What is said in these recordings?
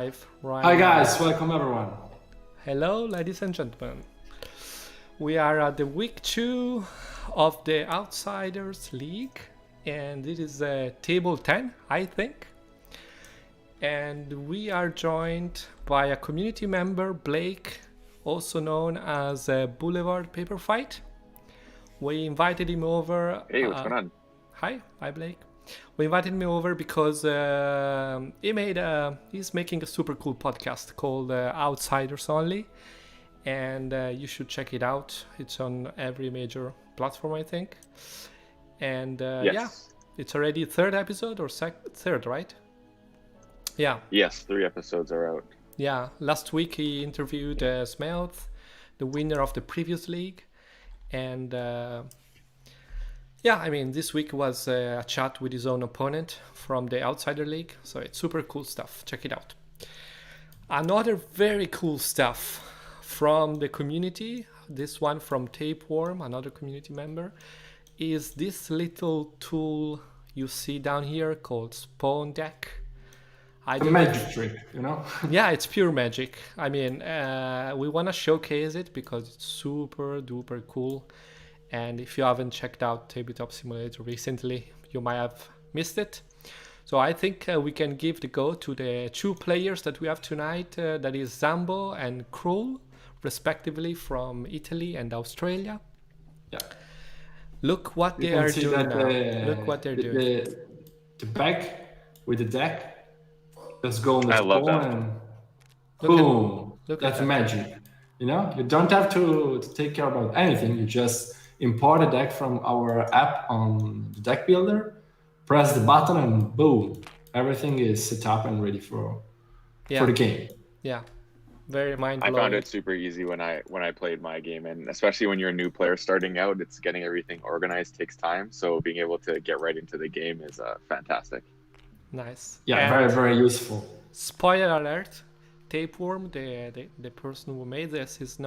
Right. Hi guys, welcome everyone. Hello, ladies and gentlemen. We are at the week 2 of the Outsiders League, and it is table 10, I think. And we are joined by a community member, Blake, also known as Boulevard Paper Fight. We invited him over. Hey, what's going on? Hi, Blake. We invited him over because he's making a super cool podcast called Outsiders Only, and you should check it out. It's on every major platform, I think. And Yes. it's already third episode or third, right? Yeah. Yes, 3 episodes are out. Yeah. Last week he interviewed Smelth, the winner of the previous league, and. This week was a chat with his own opponent from the Outsider League, so it's super cool stuff. Check it out. Another very cool stuff from the community, this one from Tapeworm, another community member, is this little tool you see down here called Spawn Deck. A magic trick, you know? Yeah, it's pure magic. We want to showcase it because it's super duper cool. And if you haven't checked out Tabletop Simulator recently, you might have missed it. So I think we can give the go to the 2 players that we have tonight. That is Zambho and Crull, respectively from Italy and Australia. Yeah. Look what they are doing now. Look what they're doing. The back with the deck, just go on the I love spawn that. and Look boom. at That's that. magic. You know, you don't have to take care about anything. You just import a deck from our app on the deck builder, press the button, and boom, everything is set up and ready for the game. Yeah, very I mind-blowing. found it super easy when I played my game, and especially when you're a new player starting out, it's getting everything organized takes time. So being able to get right into the game is fantastic. Nice. Yeah, And very, very useful. spoiler alert: Tapeworm, the person who made this, is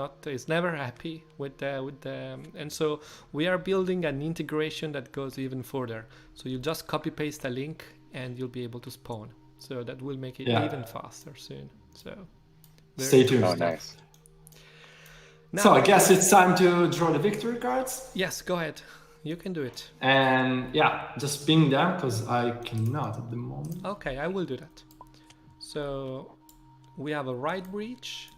never happy with the, and so we are building an integration that goes even further. So you just copy paste a link and you'll be able to spawn. So that will make it even faster soon. So Stay tuned. Oh, nice. now, So I guess it's time to draw the victory cards. yes, go ahead. You can do it. And yeah, just ping them because I cannot at the moment. Okay, I will do that. So we have a right breach,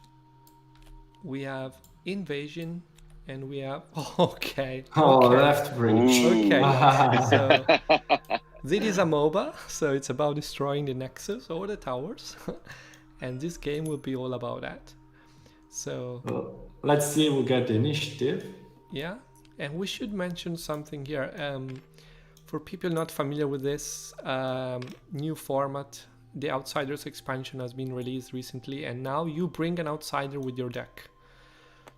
we have invasion, and we have okay. Left breach. Ooh. Okay. So this is a MOBA, so it's about destroying the nexus or the towers, and this game will be all about that. So Well, let's see who get the initiative. yeah, and we should mention something here. For people not familiar with this new format, the Outsiders expansion has been released recently, and now you bring an outsider with your deck.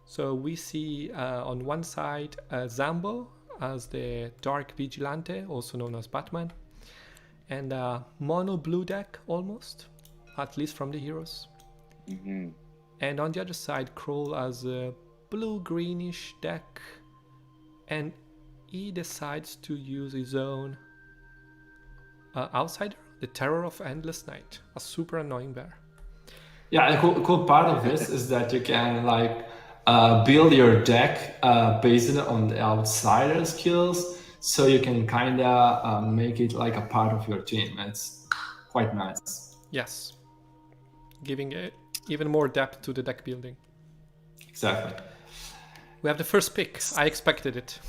So we see on one side Zambho as the Dark Vigilante, also known as Batman, and a mono blue deck almost, at least from the heroes. Hmm. And on the other side, Crull as a blue-greenish deck, and he decides to use his own outsider, the Terror of Endless Night, a super annoying bear. Yeah, the cool part of this is that you can build your deck based on the outsider skills, so you can make it like a part of your team. It's quite nice. Yes, giving it even more depth to the deck building. Exactly. We have the first pick. I expected it.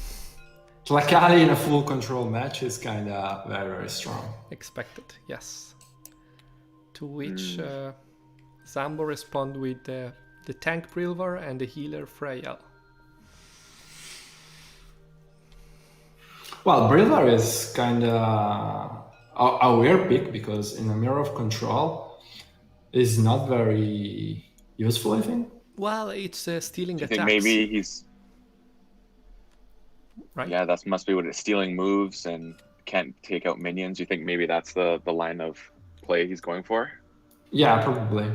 Tlakali in a full control match is very, very strong. Expected, yes. To which Zambho respond with the tank Brilvar and the healer Freya. Well, Brillar is a weird pick because in a mirror of control is not very useful, I think. Well, it's stealing Do you attacks. think maybe he's right? Yeah, that must be what it's stealing moves and can't take out minions. You think maybe that's the line of play he's going for? Yeah, probably.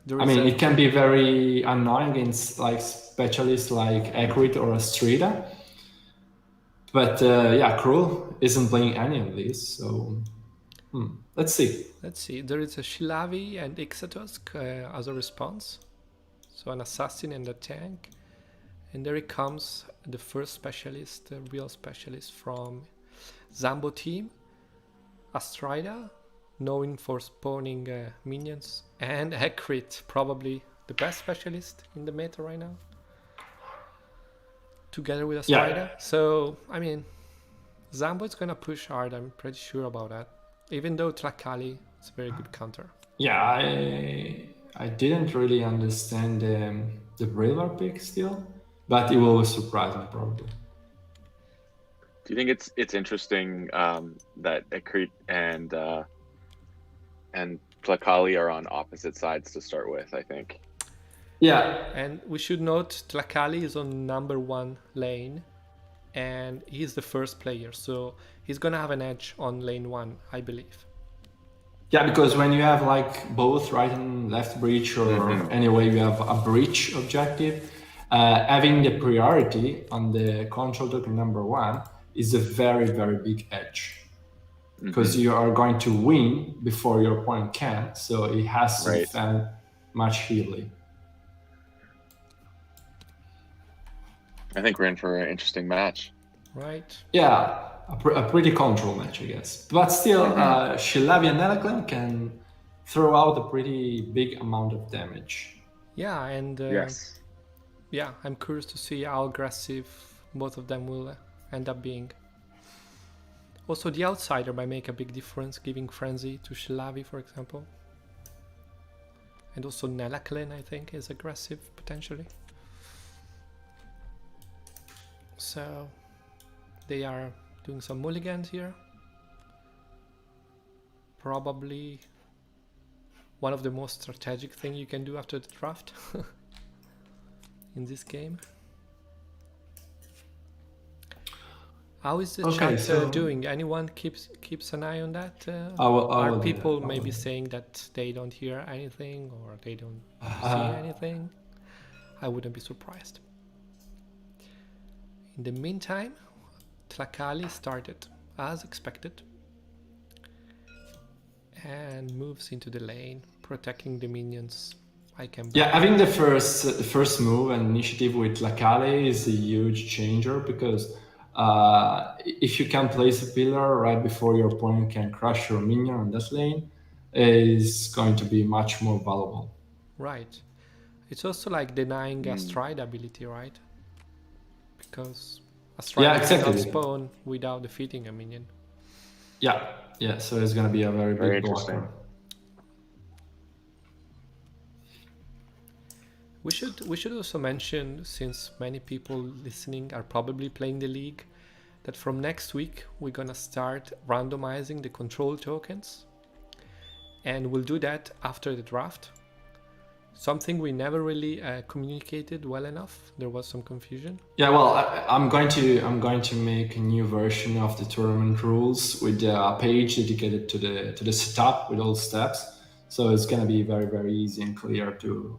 There I is mean, a- it can be very annoying against specialists like Acrid or Astrida. But Crull isn't playing any of these, so Let's see. Let's see. There is a Shilavi and Ixatosk as a response. So an assassin and a tank. And there it comes, the first specialist, the real specialist from Zambho team. Astrida, known for spawning minions. And Hekrit, probably the best specialist in the meta right now. Together with Astrida. Yeah. So, I mean, Zambho is going to push hard, I'm pretty sure about that. Even though Tlakali is a very good counter. Yeah, I didn't really understand the Braver pick still, but it will surprise me probably. Do you think it's interesting that Ekrit and Tlakali are on opposite sides to start with? I think. Yeah, And we should note Tlakali is on number 1 lane, and he's the first player, so he's gonna have an edge on lane 1, I believe. yeah, because when you have like both right and left breach, or anyway you have a breach objective, having the priority on the control token number 1 is a very, very big edge. Because you are going to win before your opponent can, so it has to defend much heavily. I think we're in for an interesting match. Right. Yeah, a pretty control match, I guess. But still, Shilavi and Nelaklen can throw out a pretty big amount of damage. Yeah, and Yes. yeah, I'm curious to see how aggressive both of them will end up being. Also, the outsider might make a big difference, giving frenzy to Shilavi, for example. And also Nelaklen, I think, is aggressive potentially. So they are doing some mulligans here. Probably one of the most strategic thing you can do after the draft in this game. How is the chat doing? Anyone keeps an eye on that? Are people maybe saying that they don't hear anything or they don't see anything? I wouldn't be surprised. In the meantime, Tlakali started as expected and moves into the lane, protecting the minions. Yeah, having the first move and initiative with Tlakali is a huge changer, because if you can place a pillar right before your opponent can crush your minion on that lane, is going to be much more valuable. Right. It's also like denying Astride ability, right? Because Astride cannot spawn without defeating a minion. Yeah, so it's going to be a very big blocker. We should also mention, since many people listening are probably playing the league, that from next week we're gonna start randomizing the control tokens, and we'll do that after the draft. Something we never really communicated well enough. There was some confusion. Yeah, well, I'm going to make a new version of the tournament rules with a page dedicated to the setup with all steps. So it's going to be very, very easy and clear to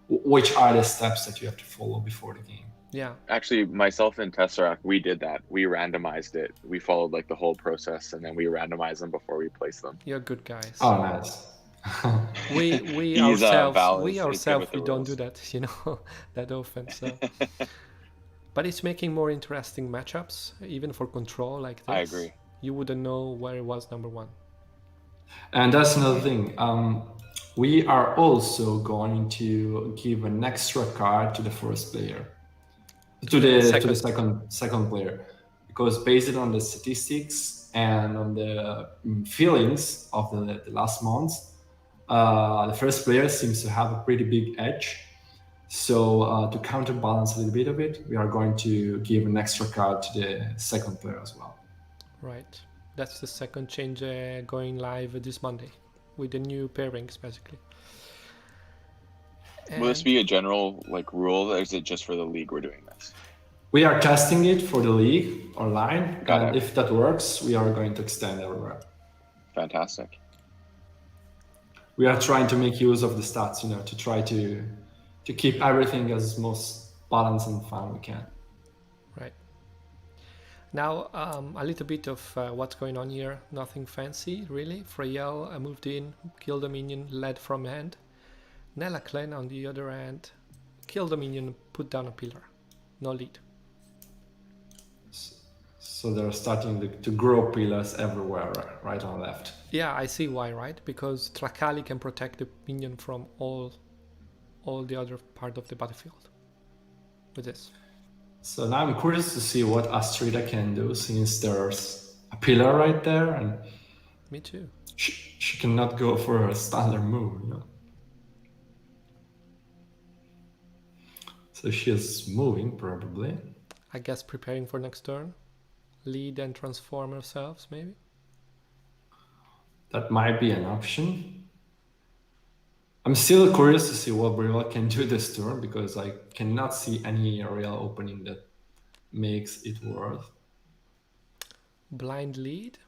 which are the steps that you have to follow before the game. Yeah. Actually, myself and Tesseract, we did that. We randomized it. We followed like the whole process, and then we randomized them before we placed them. You're good guys. Oh, nice. we ourselves we don't do that, that often. So, but it's making more interesting matchups, even for control like this. I agree. You wouldn't know where it was number 1. And that's another thing. We are also going to give an extra card to the first player, to the second player, because based on the statistics and on the feelings of the last months, the first player seems to have a pretty big edge. So to counterbalance a little bit of it, we are going to give an extra card to the second player as well. Right. That's the second change going live this Monday with the new pairings, basically. Will this be a general rule, or is it just for the league we're doing this? We are testing it for the league online, and if that works, we are going to extend everywhere. Fantastic. We are trying to make use of the stats, to try to keep everything as most balanced and fun we can. Right. Now, a little bit of what's going on here. Nothing fancy, really. Freyel moved in, killed a minion, led from hand. Nelaclen, on the other hand, killed a minion, put down a pillar. No lead. So they're starting to grow pillars everywhere, right and left. Yeah, I see why, right? Because Tlacali can protect the minion from all the other part of the battlefield with this. So now I'm curious to see what Astrida can do, since there's a pillar right there, and Me too. she cannot go for a standard move, you know. So she is moving, probably. I guess preparing for next turn. Lead and transform ourselves, maybe? That might be an option. I'm still curious to see what Brilla can do this turn, because I cannot see any real opening that makes it worth. Blind lead.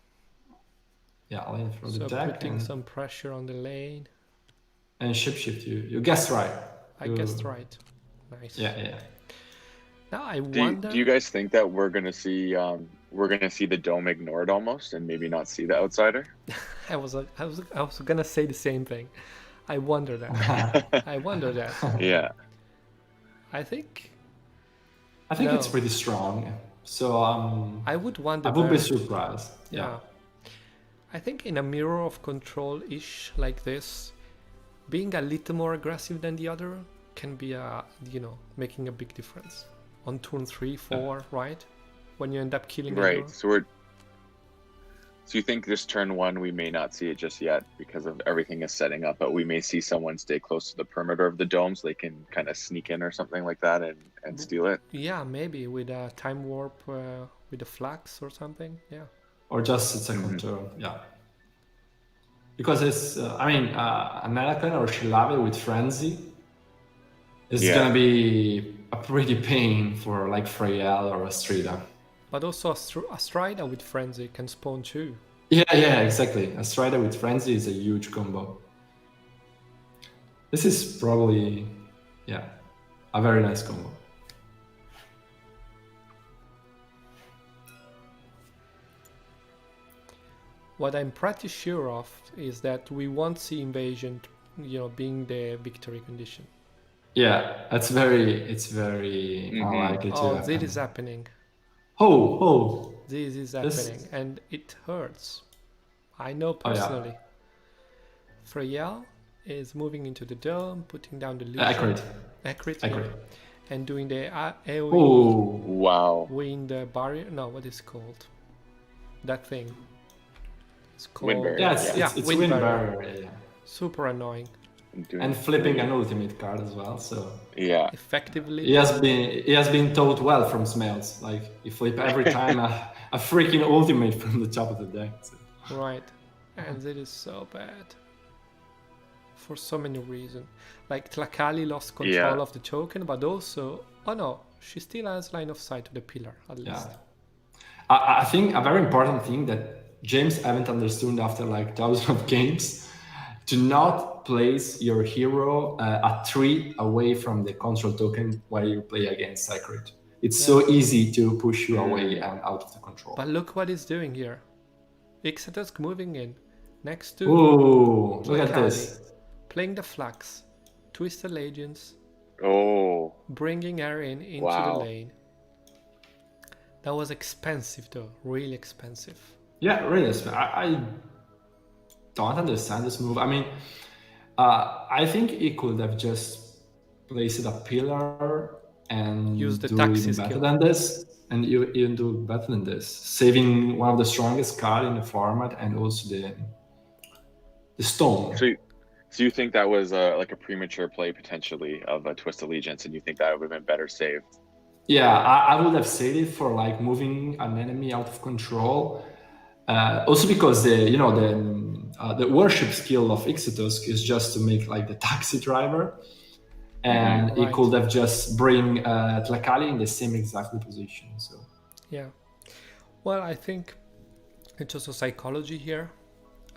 Yeah, lane from So the deck. putting some pressure on the lane. And shapeshift, you guessed right. I guessed right. Nice. Yeah. Now I Do wonder. you guys think that we're gonna see the dome ignored almost, and maybe not see the outsider? I was gonna say the same thing. I wonder that. I wonder that. Yeah. I think it's No. pretty strong. So I would wonder. I would be very- surprised. Yeah. I think in a mirror of control-ish like this, being a little more aggressive than the other can be making a big difference on turn 3, 4, right? When you end up killing a Right. hero. So you think this turn 1 we may not see it just yet because of everything is setting up, but we may see someone stay close to the perimeter of the dome so they can kind of sneak in or something like that and steal it? Yeah, maybe with a time warp with a flux or something. Yeah. Or just a second turn, yeah. Because it's, a Nelaclen or Shilave with Frenzy is gonna be a pretty pain for like Freyel or Astrida. But also Astrida with Frenzy can spawn too. Yeah, exactly. Astrida with Frenzy is a huge combo. This is probably, a very nice combo. What I'm pretty sure of is that we won't see invasion, being the victory condition. Yeah, it's very unlikely to Oh, happen. this is happening. Oh, This is This- happening, and it hurts. I know Oh, yeah. personally. Freyel is moving into the dome, putting down the Lucian. accurate. Yeah. And doing the AoE Oh, Wow. wind barrier. No, what is it called? That thing. It's called. Wind barrier. yeah, it's wind win barrier. barrier, yeah. Super annoying. And flipping an ultimate card as well. So Yeah. Effectively. he has been taught well from Smells. Like he flip every time a freaking ultimate from the top of the deck. So. Right. And it is so bad. For so many reasons. Like Tlacali lost control of the token, but also, oh no, she still has line of sight to the pillar, at least. I think a very important thing that James haven't understood after like thousands of games, do not place your hero a 3 away from the control token while you play against Sacred. It's so easy to push you away and out of the control. But look what he's doing here. Ixatusk moving in, next to Ooh, look at Tlacali, this. playing the Flux, Twisted Legends, Oh. bringing her into Wow. the lane. That was expensive though, really expensive. Yeah, really. I don't understand this move. I mean, I think he could have just placed a pillar and Use the do taxi even skill. better than this, and you even do better than this, saving one of the strongest card in the format and also the stone. So you think that was like a premature play potentially of a Twist Allegiance, and you think that would have been better saved? Yeah, I would have saved it for like moving an enemy out of control. Also because the worship skill of Ixatusk is just to make like the taxi driver, and he Right. could have just bring Tlacali in the same exactly position. So Yeah. Well, I think it's also psychology here.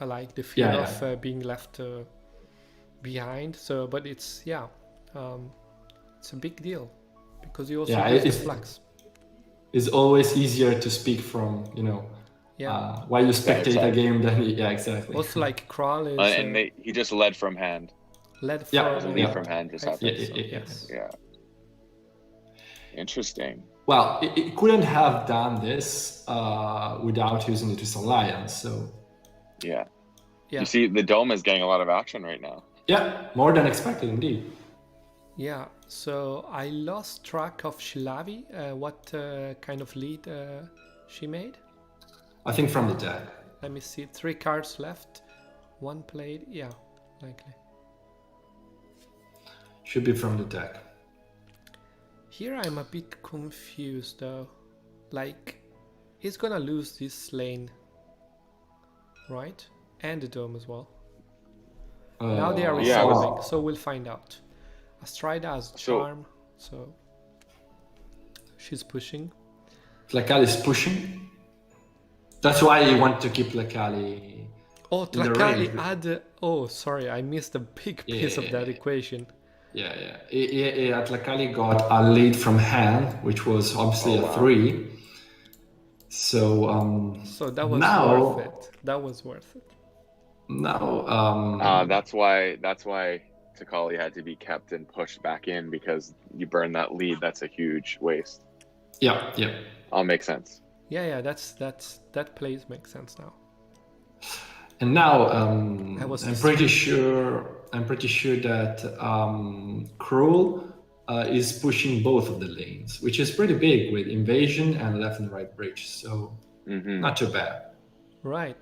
I like the fear Yeah, of being left behind. So, but it's it's a big deal because you also Yeah, use the it's- Flux. it's always easier to speak from, you know, Yeah. while you spectate a outside. game than yeah, exactly. Also, like Crull is And he just led from hand. led Yeah, from. There's a lead yeah. from hand just I happened. think so. Yeah. Yes. Yeah. Interesting. Well, it couldn't have done this without using the Twisted Alliance. So Yeah. Yeah. You see, the dome is getting a lot of action right now. yeah, more than expected indeed. Yeah. So I lost track of Shilavi. What kind of lead she made? I think from the deck. Let me see. 3 cards left. 1 played. Yeah, likely. Should be from the deck. Here I'm a bit confused though. Like, he's gonna lose this lane, right? And the dome as well. Now they are Yeah, resolving, so we'll find out. Astrida has So- charm, so she's pushing. Tlakali is pushing. That's why you want to keep Tlakali. Oh, In the Tlakali range. had. Oh, sorry, I missed a big piece of that equation. Yeah. Tlakali got a lead from hand, which was obviously a 3. So So that was now, worth it. That was worth it. now That's why Takali had to be kept and pushed back in, because you burn that lead. That's a huge waste. yeah. All makes sense. Yeah, that plays makes sense now. And now I was I'm pretty sure that Crull is pushing both of the lanes, which is pretty big with invasion and left and right bridge. So not too bad. Right.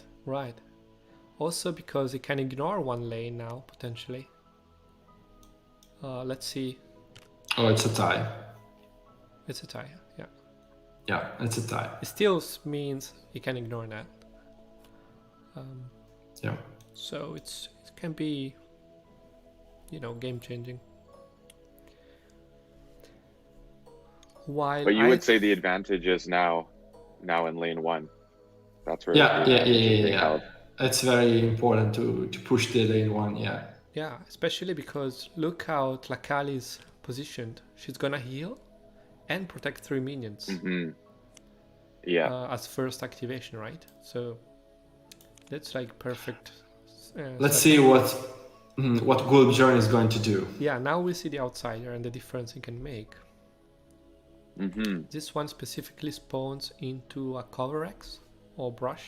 Also because he can ignore 1 lane now, potentially. Let's see. Oh, it's a tie. It's a tie, yeah. Yeah, it's a tie. It still means he can ignore that. Yeah. So it can be, game changing. While But you would say the advantage is now in lane 1. That's where Yeah. the advantage is being held. It's very important to push the lane 1. Yeah. Yeah, especially because look how Tlakali is positioned. She's gonna heal and protect 3 minions Yeah. as first activation, right? So that's like perfect. Let's setup. see what Gulbjorn is going to do. Yeah, now we see the outsider and the difference he can make. This one specifically spawns into a cover X or brush.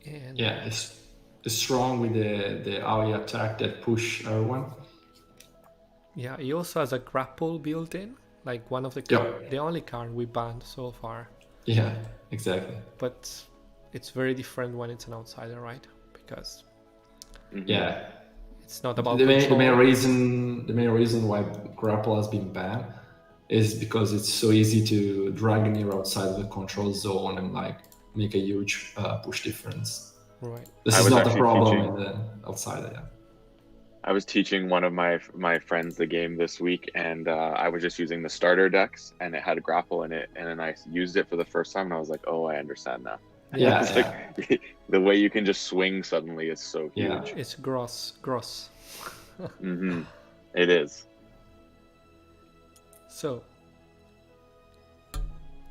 And Yeah, it's strong with the AoE attack that push everyone. yeah, he also has a grapple built in, like one of the the only card we banned so far. Yeah, exactly. But it's very different when it's an outsider, right? Because Yeah. it's not about The main control. reason why grapple has been banned is because it's so easy to drag an hero outside of the control zone and like make a huge push difference. Right. This I is was not a actually problem teaching- in the outsider. Yeah. I was teaching one of my friends the game this week, and I was just using the starter decks, and it had a grapple in it, and then I used it for the first time, and I was like, oh, I understand now. Yeah. It's like the way you can just swing suddenly is so huge. Yeah. It's gross. It is. So,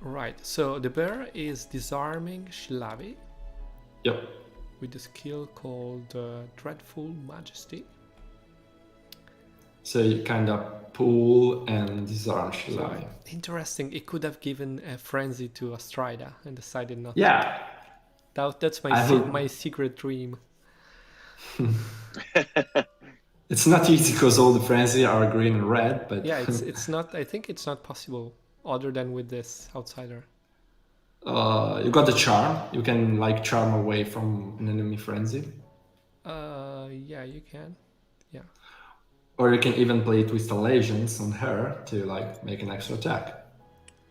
right. So the bear is disarming Shilavi Yep. with a skill called Dreadful Majesty. So you kind of pull and disarm Shilavi. Interesting. It could have given a frenzy to Astrida and decided not. Yeah. That's I hope- my secret dream. It's not easy because all the frenzy are green and red, but Yeah, it's not. I think it's not possible other than with this outsider. you got the charm. You can like charm away from an enemy frenzy, Yeah, you can. Yeah. or you can even play Twisted Legions on her to like make an extra attack.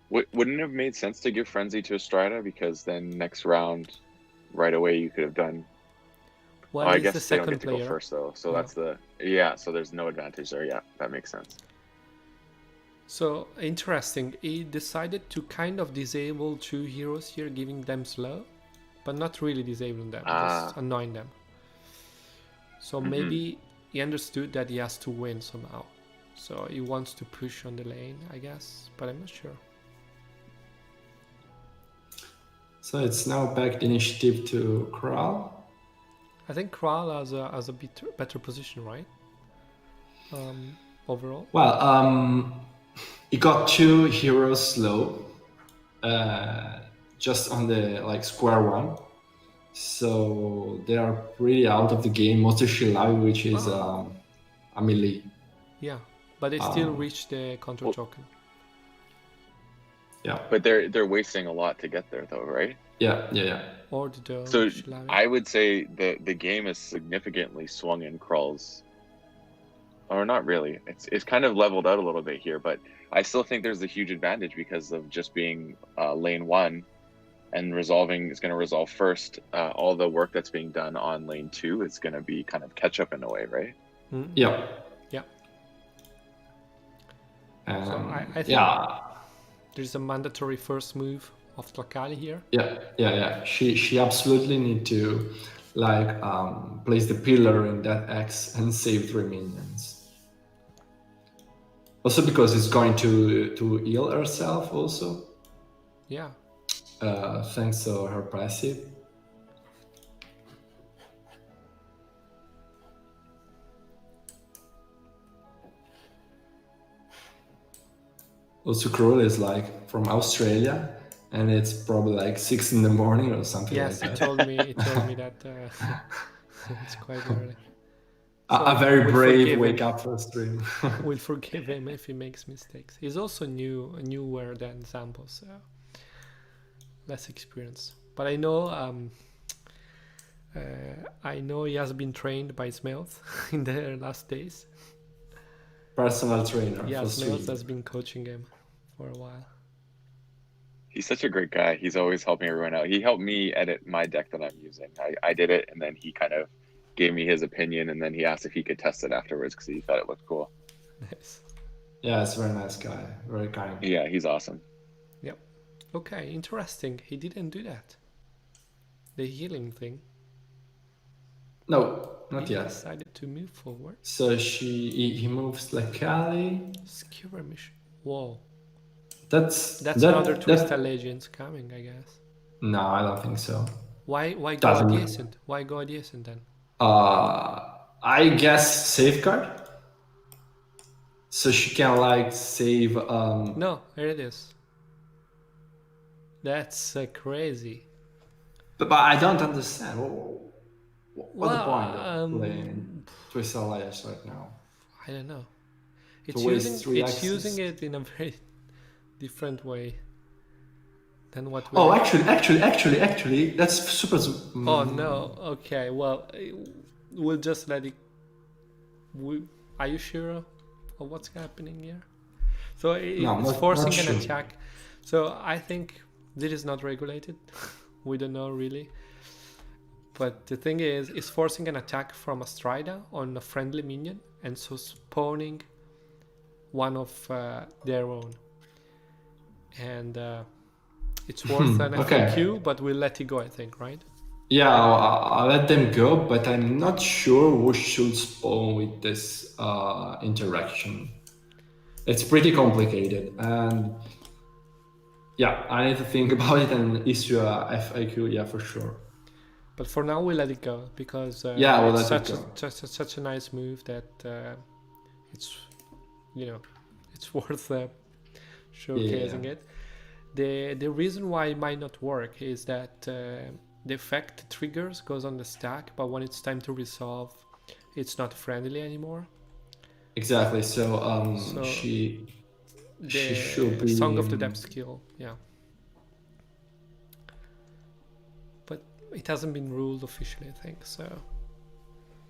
Wouldn't it have made sense to give Frenzy to Astrida, because then next round, right away, you could have done. Well, I he's guess the they don't second get to go player. first, though. So Yeah. that's so there's no advantage there. Yeah, that makes sense. So interesting. He decided to kind of disable 2 heroes here, giving them slow, but not really disabling them, just annoying them. So maybe he understood that he has to win somehow. So he wants to push on the lane, I guess, but I'm not sure. So it's now back initiative to Crull. I think Crull has a better position, right? Overall. Well, he got 2 heroes slow, just on the square one. So they are pretty out of the game. Mostly Shilawi, which is a melee. Yeah, but they still reach the control token. Yeah. But they're wasting a lot to get there, though, right? Yeah. Or the dome. So Shilawi. I would say the game is significantly swung in Krull's. Or not really. It's kind of leveled out a little bit here, but I still think there's a huge advantage because of just being lane 1 and is going to resolve first. All the work that's being done on lane 2 is going to be kind of catch up in a way, right? Mm-hmm. Yeah. So I think there's a mandatory first move of Tlakali here. Yeah. She absolutely need to place the pillar in that X and save 3 minions. Also because it's going to heal herself also. Yeah. Thanks to her passive. Also, Crull is from Australia, and it's probably 6 in the morning or something yes, like that. He told me that it's quite early. A very brave wake up for a stream. We'll forgive him if he makes mistakes. He's also newer than Zambho, so less experience. But I know he has been trained by Smells in the last days. Personal trainer. Yeah, Smells has been coaching him for a while. He's such a great guy. He's always helping everyone out. He helped me edit my deck that I'm using. I did it, and then he kind of gave me his opinion, and then he asked if he could test it afterwards because he thought it looked cool. Nice. Yeah, it's a very nice guy. Very kind. Yeah, he's awesome. Yep. Okay, interesting. He didn't do that. The healing thing. No, not he yet. Decided to move forward. So he moves like Kali. Skirmish. Whoa. That's another Twisted Legends coming, I guess. No, I don't think so. Why go adjacent? Why go adjacent then? I guess safeguard. So she can save. No, here it is. That's crazy. But I don't understand. What's the point of playing Twisted Alliance right now? I don't know. It's using it in a very different way than what we... Actually, that's super... Oh, no. Okay, well, we'll just let it... Are you sure of what's happening here? So it's forcing an attack. So I think this is not regulated. We don't know really. But the thing is, it's forcing an attack from a Strider on a friendly minion, and so spawning one of their own. And it's worth an FAQ, but we'll let it go, I think, right? Yeah, I'll let them go, but I'm not sure who should spawn with this interaction. It's pretty complicated, and yeah, I need to think about it and issue a FAQ, yeah, for sure. But for now, we'll let it go, because it's such a nice move that it's worth showcasing it. The reason why it might not work is that the effect triggers goes on the stack, but when it's time to resolve, it's not friendly anymore. Exactly. So she should be Song of the Depth skill, yeah. But it hasn't been ruled officially, I think. So.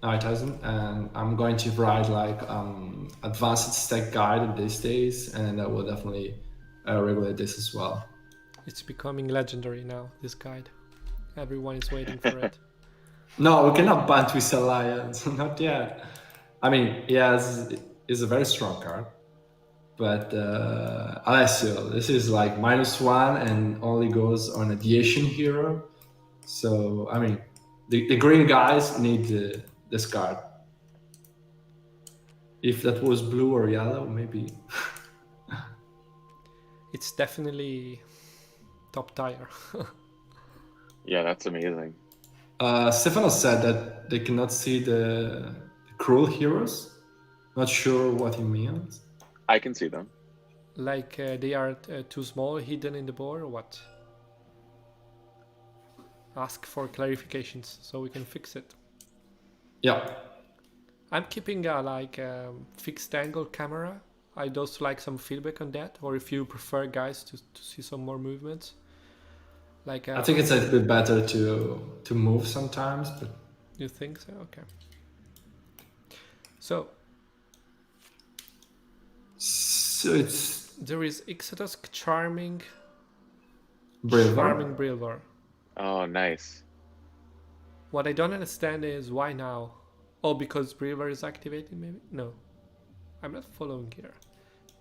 No, it hasn't, and I'm going to write advanced stack guide these days, and I will definitely regulate this as well. It's becoming legendary now, this guide. Everyone is waiting for it. No, we cannot ban Twisted Alliance, not yet. I mean, yes, it's a very strong card, but Alessio, this is -1 and only goes on a Diation hero. So, I mean, the green guys need this card. If that was blue or yellow, maybe. It's definitely top tier. Yeah, that's amazing. Stefano said that they cannot see the Crull heroes. Not sure what he means. I can see them. Like they are too small, hidden in the board, or what? Ask for clarifications so we can fix it. Yeah. I'm keeping a fixed angle camera. I'd also like some feedback on that, or if you prefer, guys, to see some more movements. Like I think it's a bit better to move sometimes, but you think so? Okay. So it's there is Ixotusk Charming Braver. Brilvar. Oh, nice. What I don't understand is why now? Oh, because Brilvar is activated, maybe? No. I'm not following here.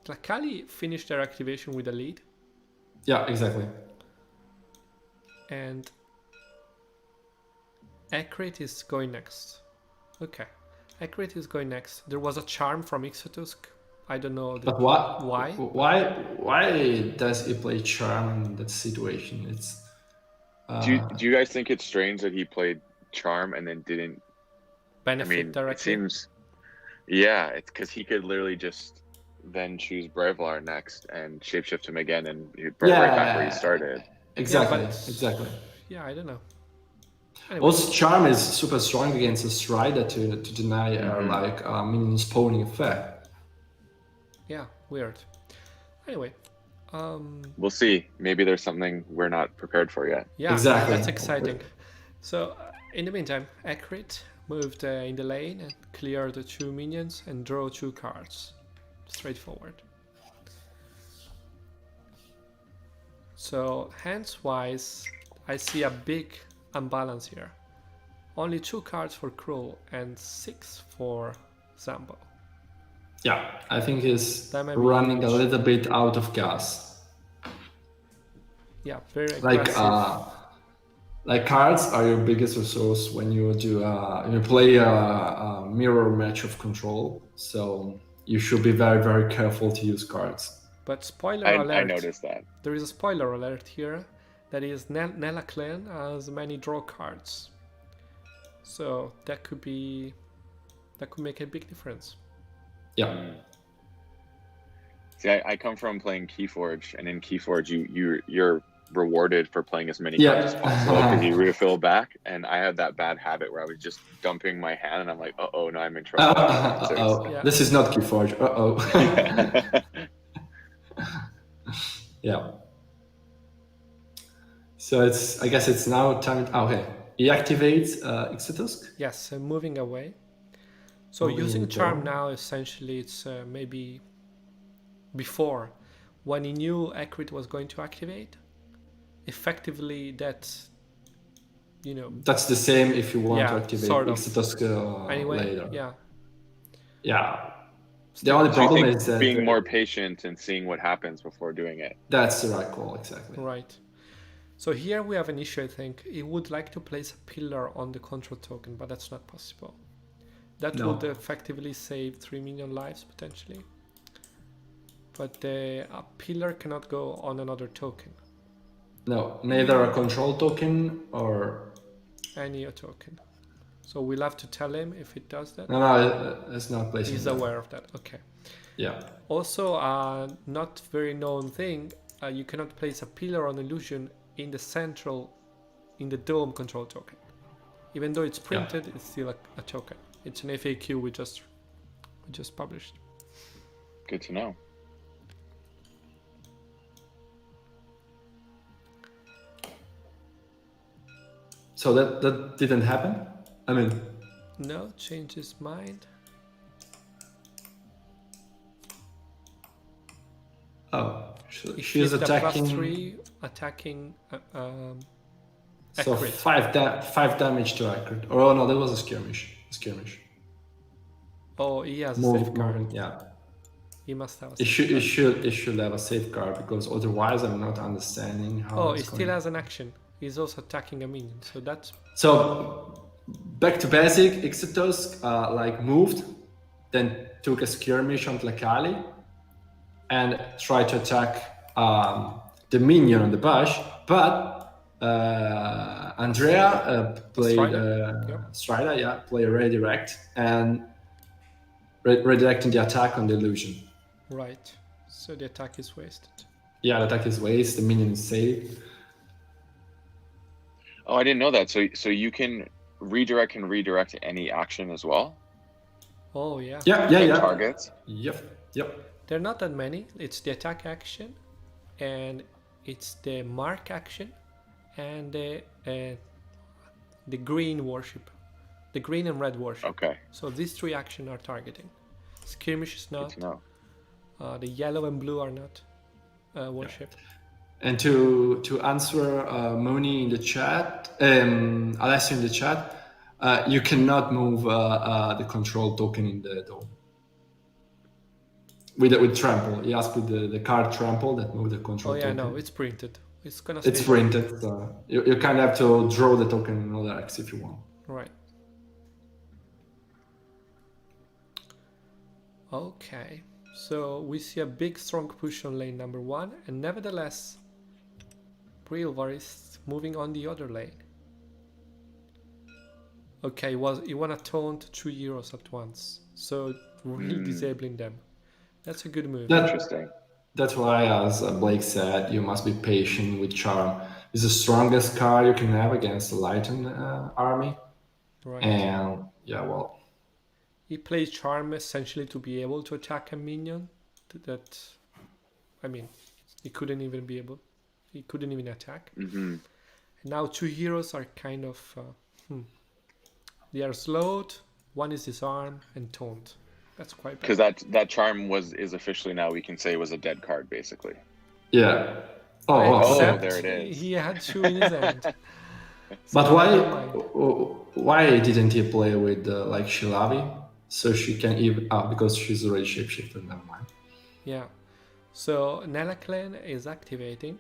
Tlacali finished their activation with a lead, Yeah, exactly. and Accurate is going next. Okay. Accurate is going next. There was a charm from Ixotusk. I don't know But what? why. Why does he play Charm in that situation? It's. Do you guys think it's strange that he played Charm and then didn't? Benefit directly. It seems. Yeah, it's because he could literally just then choose Brevlar next and shapeshift him again and he'd right back where he started. Exactly. Yeah, Exactly. Yeah, I don't know. Anyway. Also, Charm is super strong against a Strider to deny minion spawning effect. Yeah, weird. Anyway, We'll see. Maybe there's something we're not prepared for yet. yeah, Exactly. that's exciting. So, in the meantime, Accurate moved in the lane and cleared the 2 minions and draw 2 cards. Straightforward. So, hands-wise, I see a big unbalance here. Only 2 cards for Crull and 6 for Zambho. Yeah, I think he's That might be running a huge. little bit out of gas. Yeah, very aggressive. Like cards are your biggest resource when you play a mirror match of control. So you should be very, very careful to use cards. But spoiler I alert. noticed that. There is a spoiler alert here. That is Nella Clan has many draw cards. So that could make a big difference. Yeah. See, I come from playing Keyforge, and in Keyforge, you're rewarded for playing as many Yeah. cards as possible because you refill back. And I had that bad habit where I was just dumping my hand, and I'm like, oh, no, I'm in trouble. Yeah. This is not Keyforge. Yeah. So I guess it's now time. Okay. He activates Ixotusk. Yes, moving away. So using Charm now, essentially, it's maybe before, when he knew Accurate was going to activate, effectively that's, That's the same if you want to activate sort of. Ixotusk Anyway, later. yeah. Yeah. The only problem is that being more patient and seeing what happens before doing it. That's the right call, exactly. Right. So here we have an issue, I think. He would like to place a pillar on the control token, but that's not possible. That would effectively save 3 million lives, potentially. But a pillar cannot go on another token. No, neither a control token or... Any token. So we'll have to tell him if it does that. No, it's not placing. He's aware of that, okay. Yeah. Also, not very known thing, you cannot place a pillar on illusion in the dome control token. Even though it's printed, it's still a token. It's an FAQ we just published. Good to know. So that didn't happen? I mean... No, change his mind. Oh, she's attacking... +3 attacking... so Accurate. 5 damage to Accurate. Oh no, that was a skirmish. Oh, he has a safeguard. Moving, yeah. He must have a It safeguard. should have a safeguard because otherwise I'm not understanding how. Oh, he still has an action. He's also attacking a minion, so that's... So back to basic. Ixotusk moved then took a skirmish on Tlacali and tried to attack the minion on the bush, but Andrea played Strider. played redirect and redirecting the attack on the illusion. Right. So the attack is wasted. Yeah, the attack is waste, the minion is saved. Oh, I didn't know that. So you can redirect any action as well? Oh yeah. Yeah. Targets? Yep. There are not that many. It's the attack action, and it's the mark action, and the green worship, the green and red worship. Okay. So these 3 actions are targeting. Skirmish is Good not. to know. The yellow and blue are not worship. And to answer Moni in the chat, Alessio in the chat, you cannot move the control token in the dome. With trample, he asked with the card trample that move the control token. No, it's printed. It's gonna. It's printed. So you kind of have to draw the token in other X if you want. Right. Okay. So we see a big strong push on lane number 1, and nevertheless, Brilvar is moving on the other lane. Okay, he wanna taunt 2 heroes at once, so really disabling them. That's a good move. Interesting. That's why, as Blake said, you must be patient with Charm. It's the strongest card you can have against the Lighten army. Right. And yeah, well, he plays Charm essentially to be able to attack a minion. He couldn't even attack. Mm-hmm. And now 2 heroes are kind of they are slowed. One is disarmed and taunt. That's quite bad. Because that charm is officially now, we can say, was a dead card basically. yeah. Except there it is. He had 2 in his hand. But So why didn't he play with like Shilavi? So she can even because she's already shapeshifted. Never mind. Yeah. So Nelaclen is activating,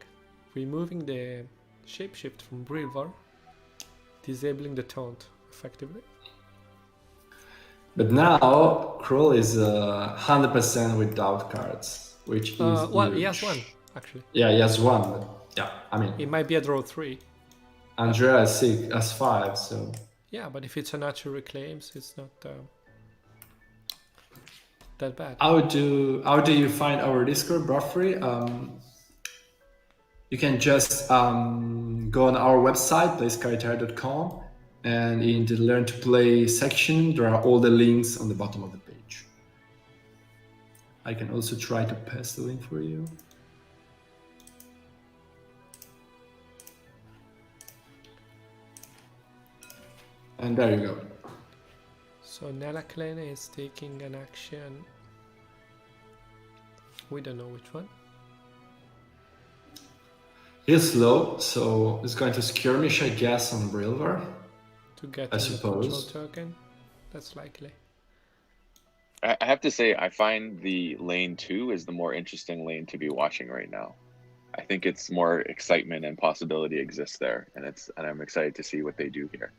removing the shapeshift from Brilvar, disabling the taunt effectively. But now Crull is 100% without cards, which is well, he huge. has 1 actually. Yeah, he has 1. But yeah, I mean, It might be a draw 3. Andrea has 6, has 5. So Yeah, but if it's a natural reclaims, it's not that bad. how do you find our Discord, Broffrey? You can just go on our website, playskytear.com, and in the Learn to Play section, there are all the links on the bottom of the page. I can also try to paste the link for you. And there you go. So Nelaclen is taking an action. We don't know which one. He's slow, so he's going to skirmish, I guess, on Brilvar. To get I the control suppose. token. That's likely. I have to say, I find the lane 2 is the more interesting lane to be watching right now. I think it's more excitement and possibility exists there, and I'm excited to see what they do here.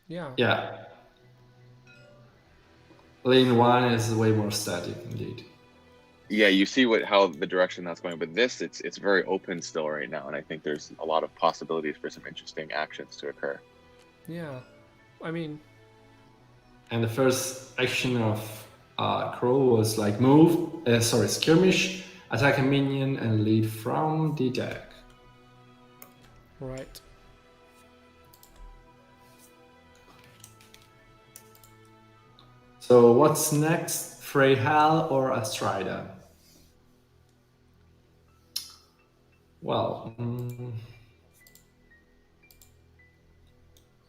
Yeah. Yeah. Lane 1 is way more static, indeed. Yeah, you see how the direction that's going, but this it's very open still right now, and I think there's a lot of possibilities for some interesting actions to occur. Yeah. I mean, And the first action of Crull was like skirmish, attack a minion, and lead from the deck. right. So what's next, Freyhal or Astrida? Well,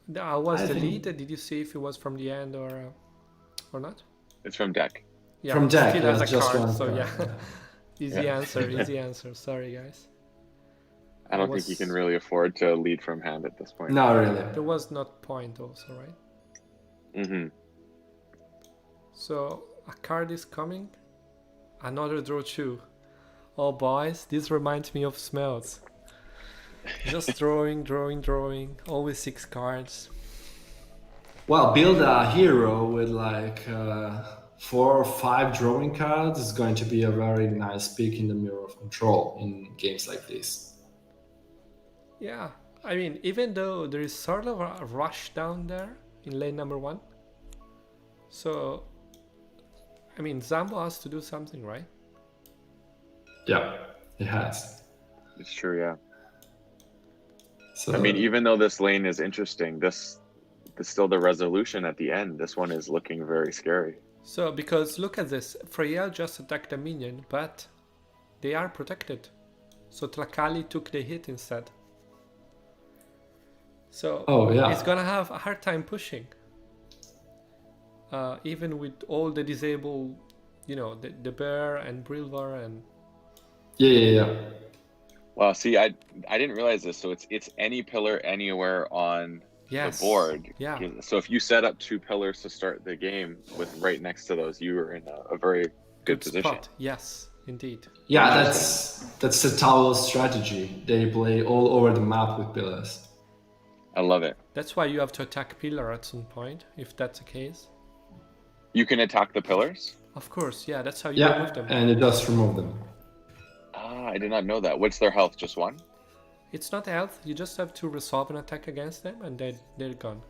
Was I the think- lead? Did you see if it was from the end or not? It's from deck. Yeah, from deck, still has yeah, a just card, one so card, yeah. yeah. Easy answer. Sorry, guys. I don't think you can really afford to lead from hand at this point. No, really. There was not point also, right? Mm-hmm. So a card is coming. Another draw 2. Oh boys, this reminds me of Smells. Just drawing. Always 6 cards. Well, build a hero with like 4 or 5 drawing cards is going to be a very nice pick in the mirror of control in games like this. Yeah, I mean, even though there is sort of a rush down there in lane number 1, so I mean, Zambho has to do something, right? Yeah, it has. It's true, yeah. So I mean, even though this lane is interesting, this still the resolution at the end. This one is looking very scary. So, because look at this, Freya just attacked a minion, but they are protected. So Tlakali took the hit instead. So he's gonna have a hard time pushing. Even with all the disabled, the bear and Brilvar and... Yeah. Wow, see, I didn't realize this. So it's any pillar anywhere on the board. Yeah. So if you set up 2 pillars to start the game with right next to those, you are in a very good position. Spot. Yes, indeed. Yeah, that's the Tower strategy. They play all over the map with pillars. I love it. That's why you have to attack pillar at some point, if that's the case. You can attack the pillars? Of course, yeah, that's how you remove them. And it does remove them. Ah, I did not know that. What's their health? Just 1? It's not health, you just have to resolve an attack against them and they're gone.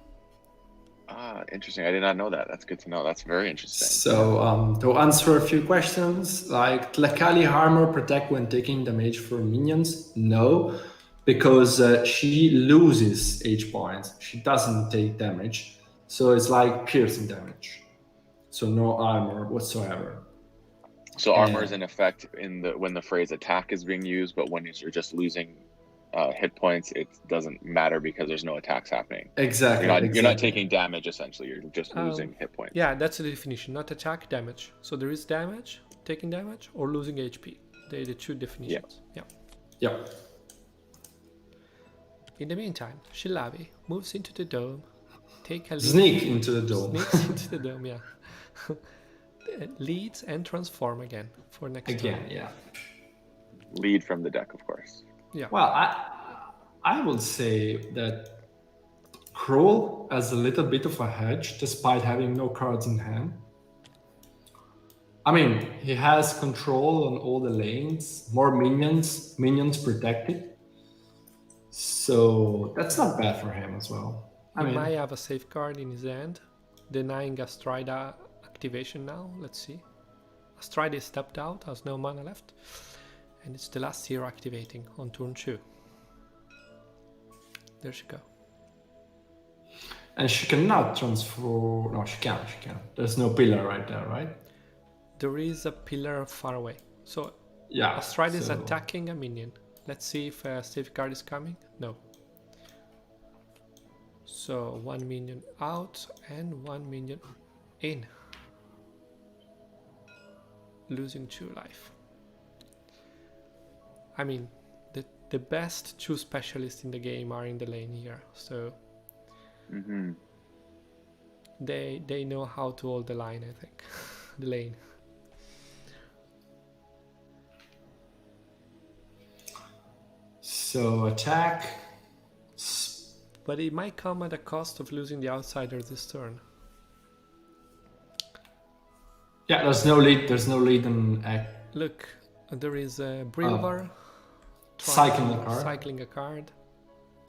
Ah, interesting. I did not know that. That's good to know. That's very interesting. So to answer a few questions, like Tlakali armor protect when taking damage from minions? No, because she loses H points. She doesn't take damage. So it's like piercing damage. So no armor whatsoever. So armor is in effect when the phrase attack is being used, but when you're just losing hit points, it doesn't matter because there's no attacks happening. Exactly. You're not taking damage, essentially. You're just losing hit points. Yeah, that's the definition, not attack, damage. So there is damage, taking damage, or losing HP. They're the 2 definitions. Yeah. In the meantime, Shilabi moves into the dome. Sneak into the dome. Sneaks into the dome, yeah. Leads and transform again for next turn. Yeah. Lead from the deck, of course. Yeah. Well, I would say that Crull has a little bit of a hedge despite having no cards in hand. I mean, he has control on all the lanes, more minions protected. So that's not bad for him as well. He might have a safeguard in his hand, denying Astrida activation now. Let's see. Astrida is stepped out, has no mana left. And it's the last hero activating on turn 2. There she go. And she cannot transfer... No, she can. There's no pillar right there, right? There is a pillar far away. So yeah, Astrida is attacking a minion. Let's see if a safeguard is coming. No. So 1 minion out and 1 minion in. Losing 2 life. I mean, the best 2 specialists in the game are in the lane here, so they know how to hold the line, I think. The lane. So attack. But it might come at a cost of losing the outsider this turn. Yeah, there's no lead. There's no lead in. Look, there is a Brilvar cycling a card.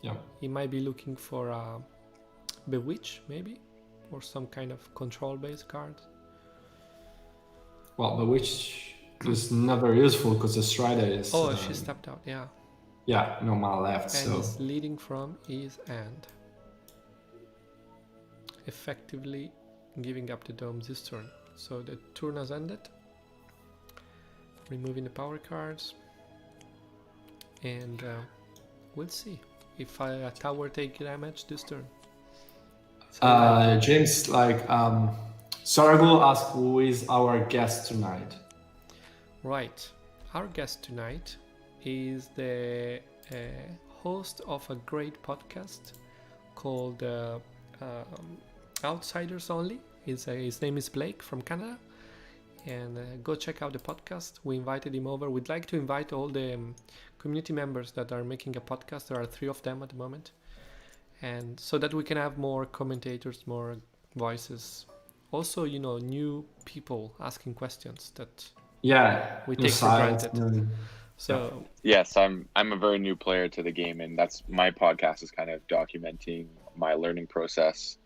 Yeah. He might be looking for a Bewitch, maybe, or some kind of control-based card. Well, Bewitch is not very useful because the Strider is. Oh, she stepped out. Yeah. Yeah, no mana left. And so he's leading from his end, effectively giving up the dome this turn. So the turn has ended. Removing the power cards, and we'll see if a tower take damage this turn. So James, Saragul asked who is our guest tonight. Right, our guest tonight is the host of a great podcast called Outsiders Only. His name is Blake from Canada, and go check out the podcast. We invited him over. We'd like to invite all the community members that are making a podcast. There are 3 of them at the moment, and so that we can have more commentators, more voices also, new people asking questions that Yeah, we new take for sites, granted. So Yes, I'm a very new player to the game, and that's my podcast is kind of documenting my learning process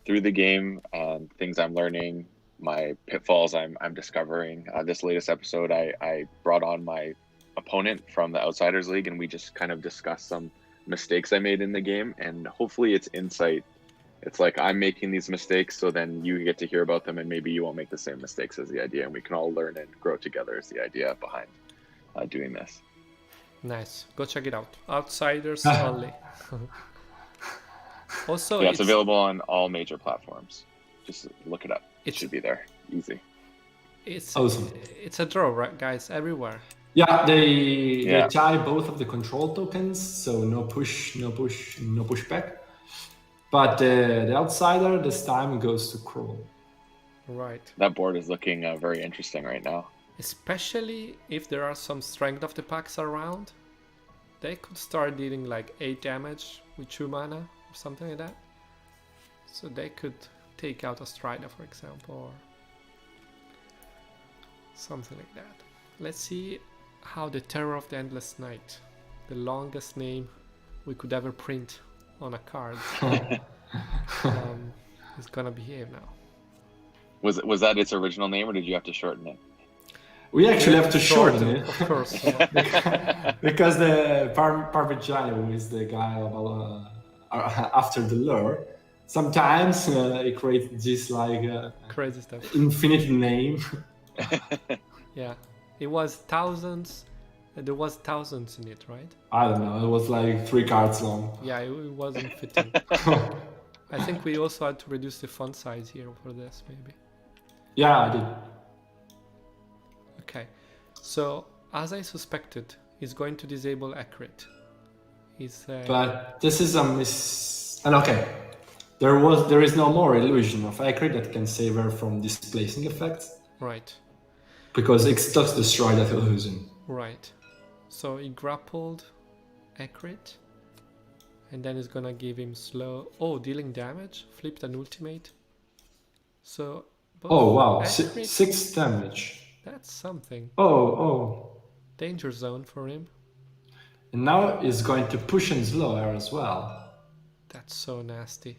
through the game and things I'm learning, my pitfalls I'm discovering. This latest episode, I brought on my opponent from the Outsiders League, and we just kind of discussed some mistakes I made in the game, and hopefully it's insight. It's like I'm making these mistakes, so then you get to hear about them, and maybe you won't make the same mistakes as the idea, and we can all learn and grow together is the idea behind doing this. nice. Go check it out. Outsiders only. Also, Yeah, it's available on all major platforms. Just look it up. It should be there. Easy. It's Awesome. It's a draw, right, guys? Everywhere. Yeah, they tie both of the control tokens, so no pushback. But the outsider this time goes to Crull. Right. That board is looking very interesting right now. Especially if there are some strength of the packs around. They could start dealing like 8 damage with 2 mana or something like that. So they could take out a Strider, for example, or something like that. Let's see how the Terror of the Endless Night, the longest name we could ever print on a card, is gonna behave now. Was that its original name, or did you have to shorten it? We actually have to shorten it. Of course. Because the Parmigiano, who is the guy after the lure, sometimes he creates this like Crazy stuff. infinite name. Yeah. It was thousands. There was thousands in it, right? I don't know, it was like 3 cards long. Yeah, it wasn't fitting. I think we also had to reduce the font size here for this, maybe. Yeah, I did. Okay, so as I suspected, he's going to disable accurate. But this is a miss. And okay, there is no more illusion of accurate that can save her from displacing effects. Right. Because it does destroy that illusion. Right. So he grappled accurate, and then he's gonna give him slow. Oh, dealing damage. Flipped an ultimate. So. Oh wow, accurate, 6 damage. That's something. Oh. Danger zone for him. And now he's going to push and slow her as well. That's so nasty.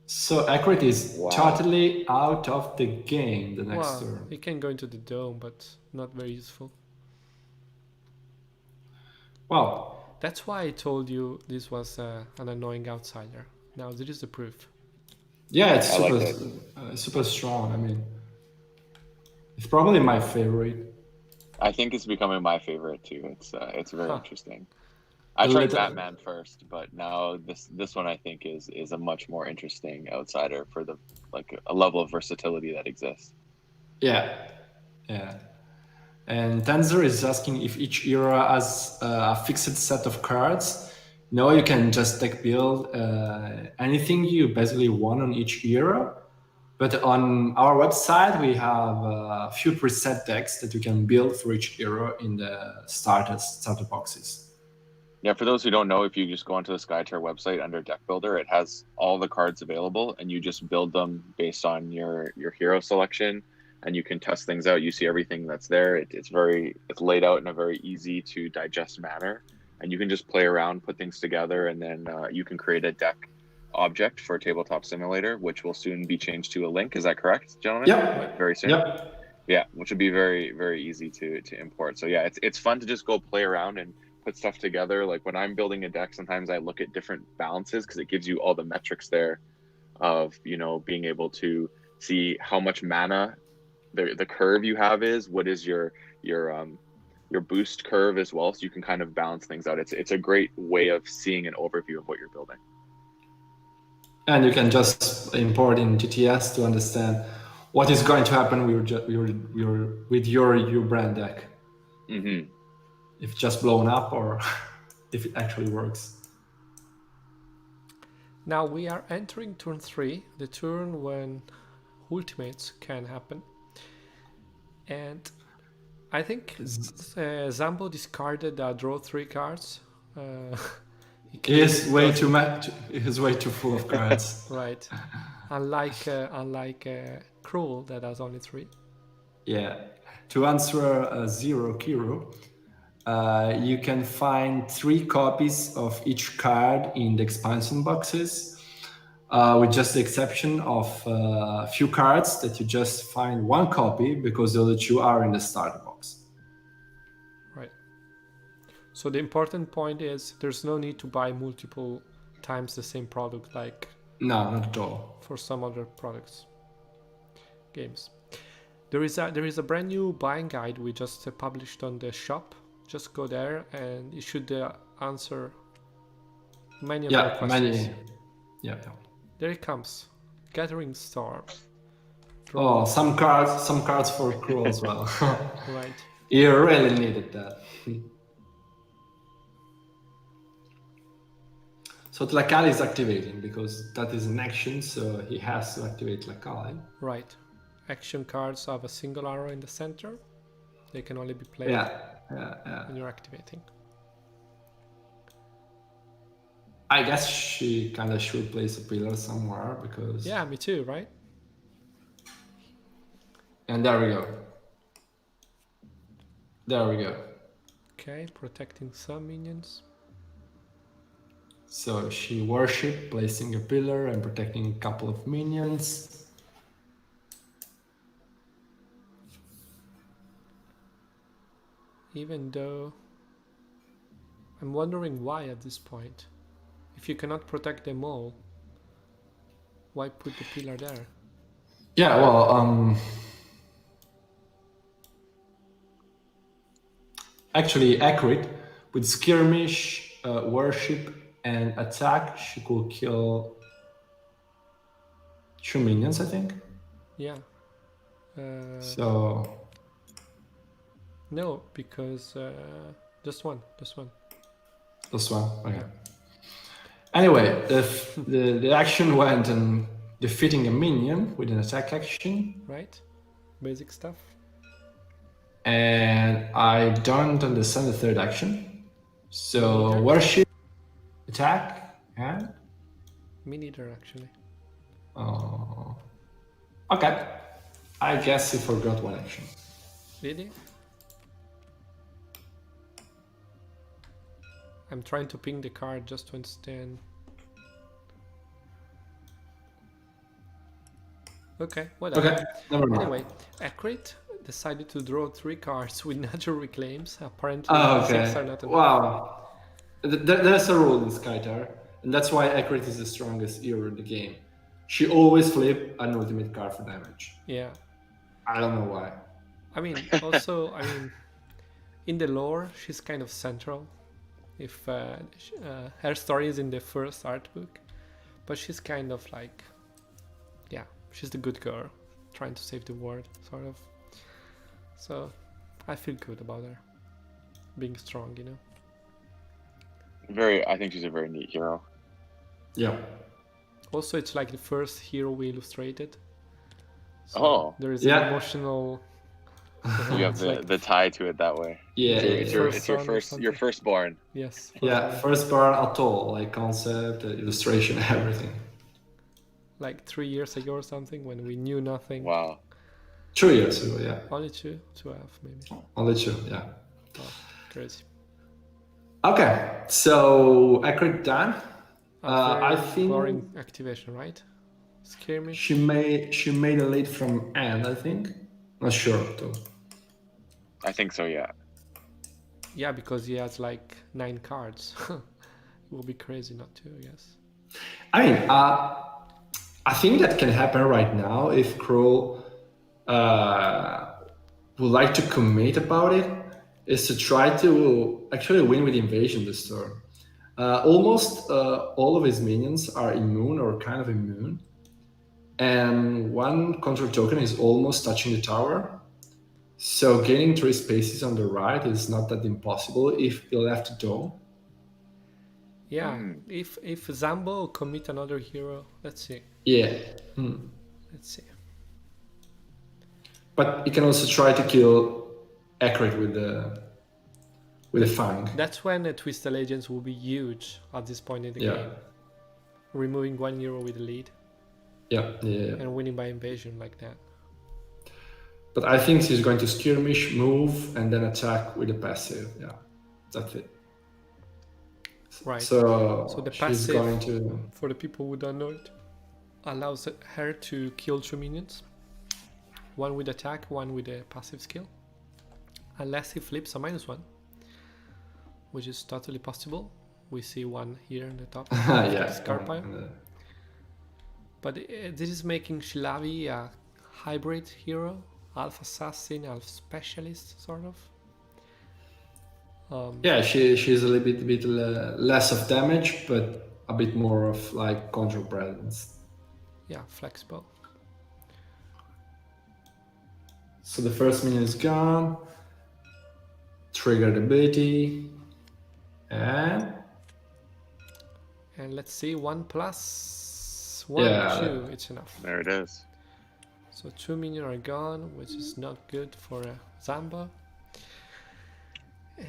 So accurate is totally out of the game the next Wow, turn. he can go into the dome, but not very useful. Wow. That's why I told you this was an annoying outsider. Now there is the proof. Yeah, it's I like super strong. I mean, it's probably my favorite. I think it's becoming my favorite too. It's very interesting. I tried Batman first, but now this one I think is a much more interesting outsider for the a level of versatility that exists. Yeah. And Tensor is asking if each era has a fixed set of cards. No, you can just deck build anything you basically want on each era. But on our website, we have a few preset decks that you can build for each era in the starter boxes. Yeah, for those who don't know, if you just go onto the Skytear website under Deck Builder, it has all the cards available, and you just build them based on your hero selection, and you can test things out. You see everything that's there. It's laid out in a very easy to digest manner, and you can just play around, put things together, and then you can create a deck object for Tabletop Simulator, which will soon be changed to a link. Is that correct, gentlemen? Yep. Very soon. Yep. Yeah, which would be very, very easy to import. So yeah, it's fun to just go play around and put stuff together. Like when I'm building a deck, sometimes I look at different balances because it gives you all the metrics there of, being able to see how much mana the curve you have is, what is your boost curve as well, so you can kind of balance things out. It's a great way of seeing an overview of what you're building. And you can just import in TTS to understand what is going to happen with your brand deck. Mm-hmm. If just blown up or if it actually works. Now we are entering turn 3, the turn when ultimates can happen. And I think Zambho discarded draw 3 cards. He is way too full of cards. Right. Unlike Crull that has only 3. Yeah. To answer Zero Kiro, you can find 3 copies of each card in the expansion boxes, with just the exception of a few cards that you just find 1 copy because the other 2 are in the starter box. Right. So the important point is there's no need to buy multiple times the same product like No, not at all. for some other products, games. There is a brand new buying guide we just published on the shop. Just go there and it should answer many of your Yeah, questions. many. Yeah. There it comes. Gathering Storm. Oh, some cards for Crull as well. Right. You really needed that. So Tlacali is activating because that is an action, so he has to activate Tlacali. Right. Action cards have a single arrow in the center. They can only be played Yeah. when you're activating. I guess she kind of should place a pillar somewhere because... Yeah, me too, right? And there we go. There we go. Okay, protecting some minions. So she worship, placing a pillar and protecting a couple of minions. Even though I'm wondering why at this point. If you cannot protect them all, why put the pillar there? Yeah, well, actually accurate with skirmish, worship, and attack. She could kill 2 minions, I think. Yeah. So No, because just one. this one. Okay. Anyway, the action went on defeating a minion with an attack action. Right? Basic stuff. And I don't understand the third action. So Neither. worship, attack, and Me neither, actually. okay. I guess he forgot one action. Did he? I'm trying to ping the card just to understand. Okay, whatever. Okay, never mind. Anyway, Accurate decided to draw 3 cards with natural reclaims. Apparently, Oh, 6 are okay. not enough. Wow. There's a rule in Skytear, and that's why Accurate is the strongest hero in the game. She always flip an ultimate card for damage. Yeah. I don't know why. I mean, also, in the lore, she's kind of central. If her story is in the first art book, but she's kind of like, yeah, she's the good girl, trying to save the world, sort of. So, I feel good about her being strong, you know. I think she's a very neat hero. Yeah. Also, it's like the first hero we illustrated. So Oh. there is Yeah. an emotional. You have it's like- the tie to it that way. Yeah. It's yeah. your firstborn. Yes. Yeah, first part at all, like concept, illustration, everything. Like 3 years ago or something, when we knew nothing. Wow. 2 years ago, yeah. Only 2.5 maybe. Only 2, yeah. Oh, crazy. Okay, so Accurate done. A I very think boring activation, right? Scare me. she made a lead from Anne, I think. Not sure though. I think so, yeah. Yeah, because he has like 9 cards. It will be crazy not to, I guess. I mean, I think that can happen right now if Crull would like to commit about it, is to try to actually win with invasion this turn. Almost all of his minions are immune or kind of immune. And one control token is almost touching the tower. So gaining 3 spaces on the right is not that impossible if he left the dome. Yeah, if Zambho commit another hero, let's see. Yeah. Let's see. But he can also try to kill Accurate with the Fang. That's when Twisted Legends will be huge at this point in the Yeah. game. Removing 1 hero with the lead Yeah. and winning by invasion like that. But I think she's going to skirmish, move, and then attack with the passive. Yeah, that's it. Right. So, So the she's passive, going to. for the people who don't know it, allows her to kill 2 minions. One with attack, one with a passive skill. Unless he flips a -1, which is totally possible. We see one here in the top. Yeah. Skytear. But this is making Shilavi a hybrid hero, half assassin, half specialist, sort of. Yeah, she's a little bit less of damage, but a bit more of like control presence. Yeah, flexible. So the first minion is gone. Triggered ability. And let's see, 1+1, Yeah. 2, it's enough. There it is. So 2 minions are gone, which is not good for Zambho.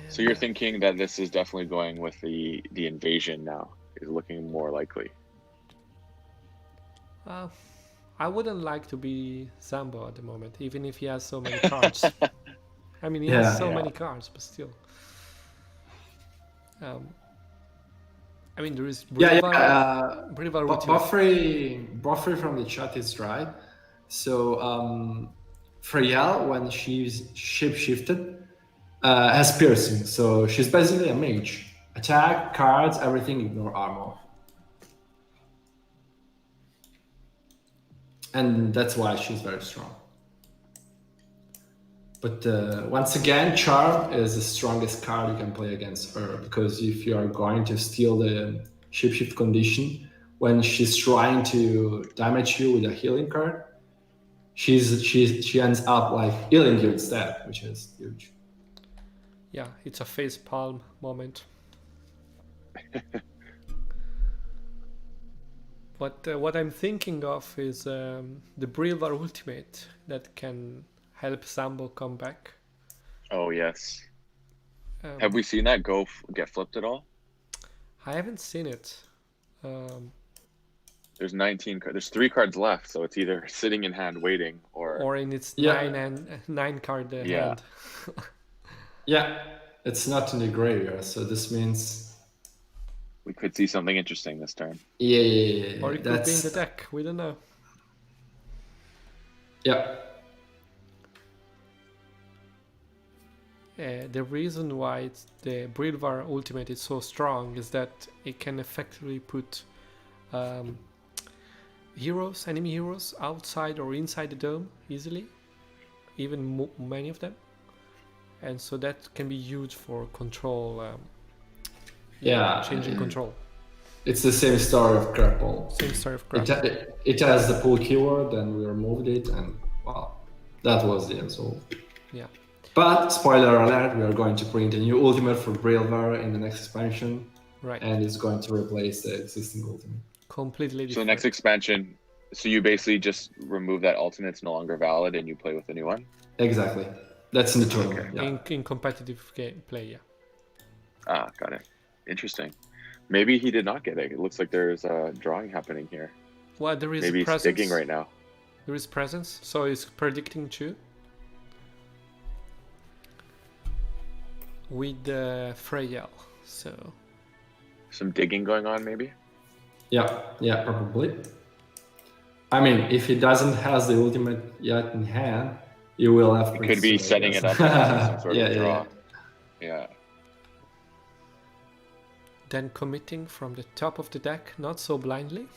So you're thinking that this is definitely going with the invasion now, is looking more likely. I wouldn't like to be Zambho at the moment, even if he has so many cards. I mean, he has so many cards, but still. I mean, there is Brilvar Ultimate. Buffrey from the chat is right. So Freyal, when she's shapeshifted, has piercing. So she's basically a mage. Attack, cards, everything, ignore armor. And that's why she's very strong. But once again, Charm is the strongest card you can play against her, because if you are going to steal the shapeshift condition, when she's trying to damage you with a healing card, she ends up like healing you instead, which is huge. Yeah, it's a face palm moment. But what I'm thinking of is the Brilvar Ultimate that can help Zambho come back. Oh yes. Have we seen that get flipped at all? I haven't seen it. There's 19. There's 3 cards left, so it's either sitting in hand waiting, or in its 9 card hand. Yeah, it's not in the graveyard, so this means we could see something interesting this turn. Yeah. Or it could be in the deck. We don't know. Yeah. The reason why the Brilvar Ultimate is so strong is that it can effectively put enemy heroes outside or inside the dome easily, even many of them, and so that can be used for control. Changing control. It's the same story of Crull. Same story of Crull. It has the pull keyword, and we removed it, and well, that was the answer. Yeah. But spoiler alert: we are going to print a new ultimate for Brilvar in the next expansion, right? And it's going to replace the existing ultimate. Completely different. So the next expansion, so you basically just remove that ultimate; it's no longer valid, and you play with a new one. Exactly. That's in the tournament. Okay. Yeah. In competitive play, yeah. Ah, got it. Interesting. Maybe he did not get it. It looks like there's a drawing happening here. Well, there is maybe presence. He's digging right now. There is presence, so it's predicting 2. With the Freyal, so some digging going on, maybe. Yeah, probably. I mean, if he doesn't have the ultimate yet in hand, you will have. It could be setting it up as some sort of draw. Yeah. Then committing from the top of the deck, not so blindly.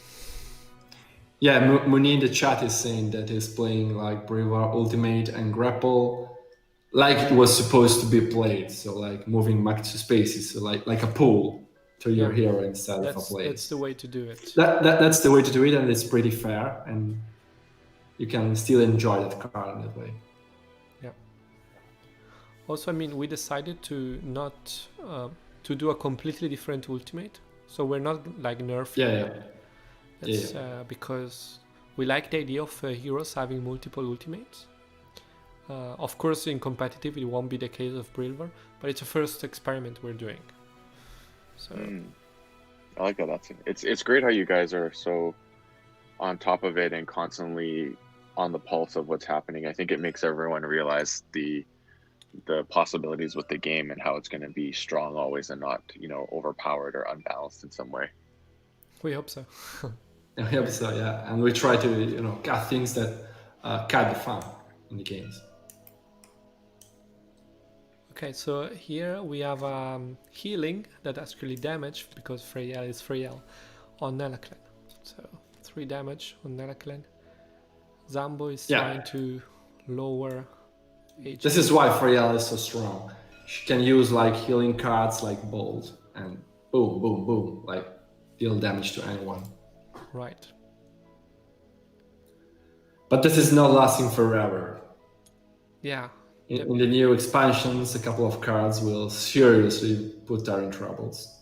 Yeah, Muni in the chat is saying that he's playing like Brilvar Ultimate and Grapple like it was supposed to be played, so like moving back to spaces, so like a pull to your hero instead of a play. That's the way to do it. That's the way to do it, and it's pretty fair, and you can still enjoy that card in that way. Yeah. Also, I mean, we decided to not to do a completely different ultimate, so we're not like nerfing. That's because we like the idea of heroes having multiple ultimates. Of course, in competitive, it won't be the case of Brilvar, but it's a first experiment we're doing. So I like that. It's great how you guys are so on top of it and constantly on the pulse of what's happening. I think it makes everyone realize the possibilities with the game and how it's going to be strong always and not, you know, overpowered or unbalanced in some way. We hope so. I hope so, yeah. And we try to, you know, cut things that cut the fun in the games. Okay, so here we have healing that actually damage because Freyel is Freyel on Nelaclen. So 3 damage on Nelaclen. Zambho is trying to lower HP. This is why Freyel is so strong. She can use like healing cards like Bolt and boom, boom, boom, like deal damage to anyone. Right. But this is not lasting forever. Yeah. In the new expansions, a couple of cards will seriously put her in troubles.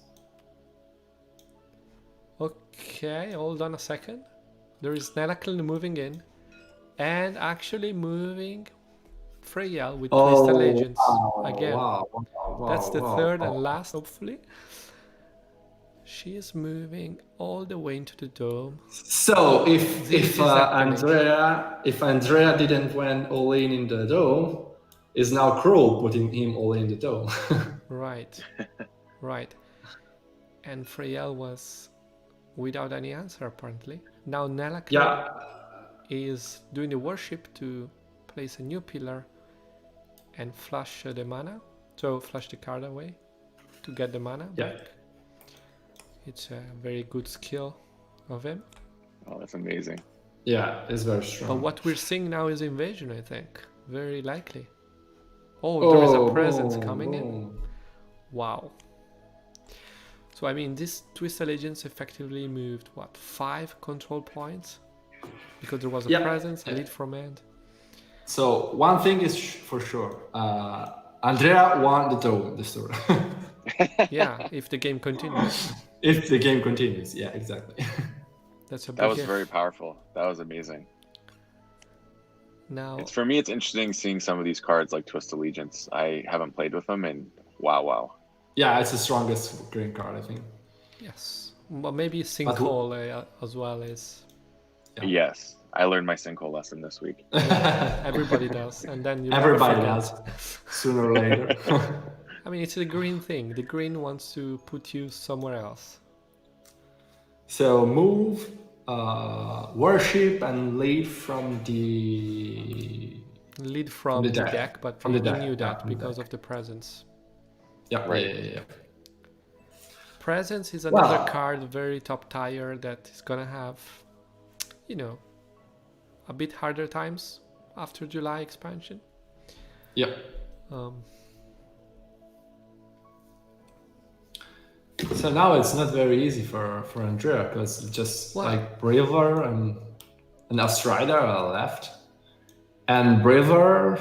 Okay, hold on a second. There is Nelaclen moving in and actually moving Freyel with Twisted Legends again. Wow, That's the third and last, hopefully. She is moving all the way into the dome. So if Andrea didn't went all in the dome, is now Crull putting him all in the dome. Right, right. And Freyel was without any answer apparently. Now Nelaclen is doing the worship to place a new pillar and flush the mana. So flush the card away to get the mana back. It's a very good skill of him. Oh, that's amazing. Yeah, it's very strong. But what we're seeing now is invasion, I think. Very likely. Oh, there is a presence coming in. Wow. So, I mean, this Twisted Legends effectively moved, what, 5 control points? Because there was a presence, a lead from end. So, one thing is for sure. Andrea won the dome this turn. Yeah, if the game continues. If the game continues, yeah, exactly. That's a big That was if. very powerful. That was amazing. Now, For me, it's interesting seeing some of these cards like Twist Allegiance. I haven't played with them, and wow. Yeah, it's the strongest green card, I think. yes. But maybe Sinkhole as well is. Yeah. Yes, I learned my Sinkhole lesson this week. Everybody does. And then you Everybody never does, forget. sooner or later. I mean, it's the green thing. The green wants to put you somewhere else. So move, worship, and lead from the... Lead from the deck, but from we the deck, knew that from the because deck. of the presence. Yeah, Right. yeah. Presence is another card, very top tier, that is gonna have, you know, a bit harder times after July expansion. Yep. So now it's not very easy for Andrea because just like Braver and Astrider are left. And Braver,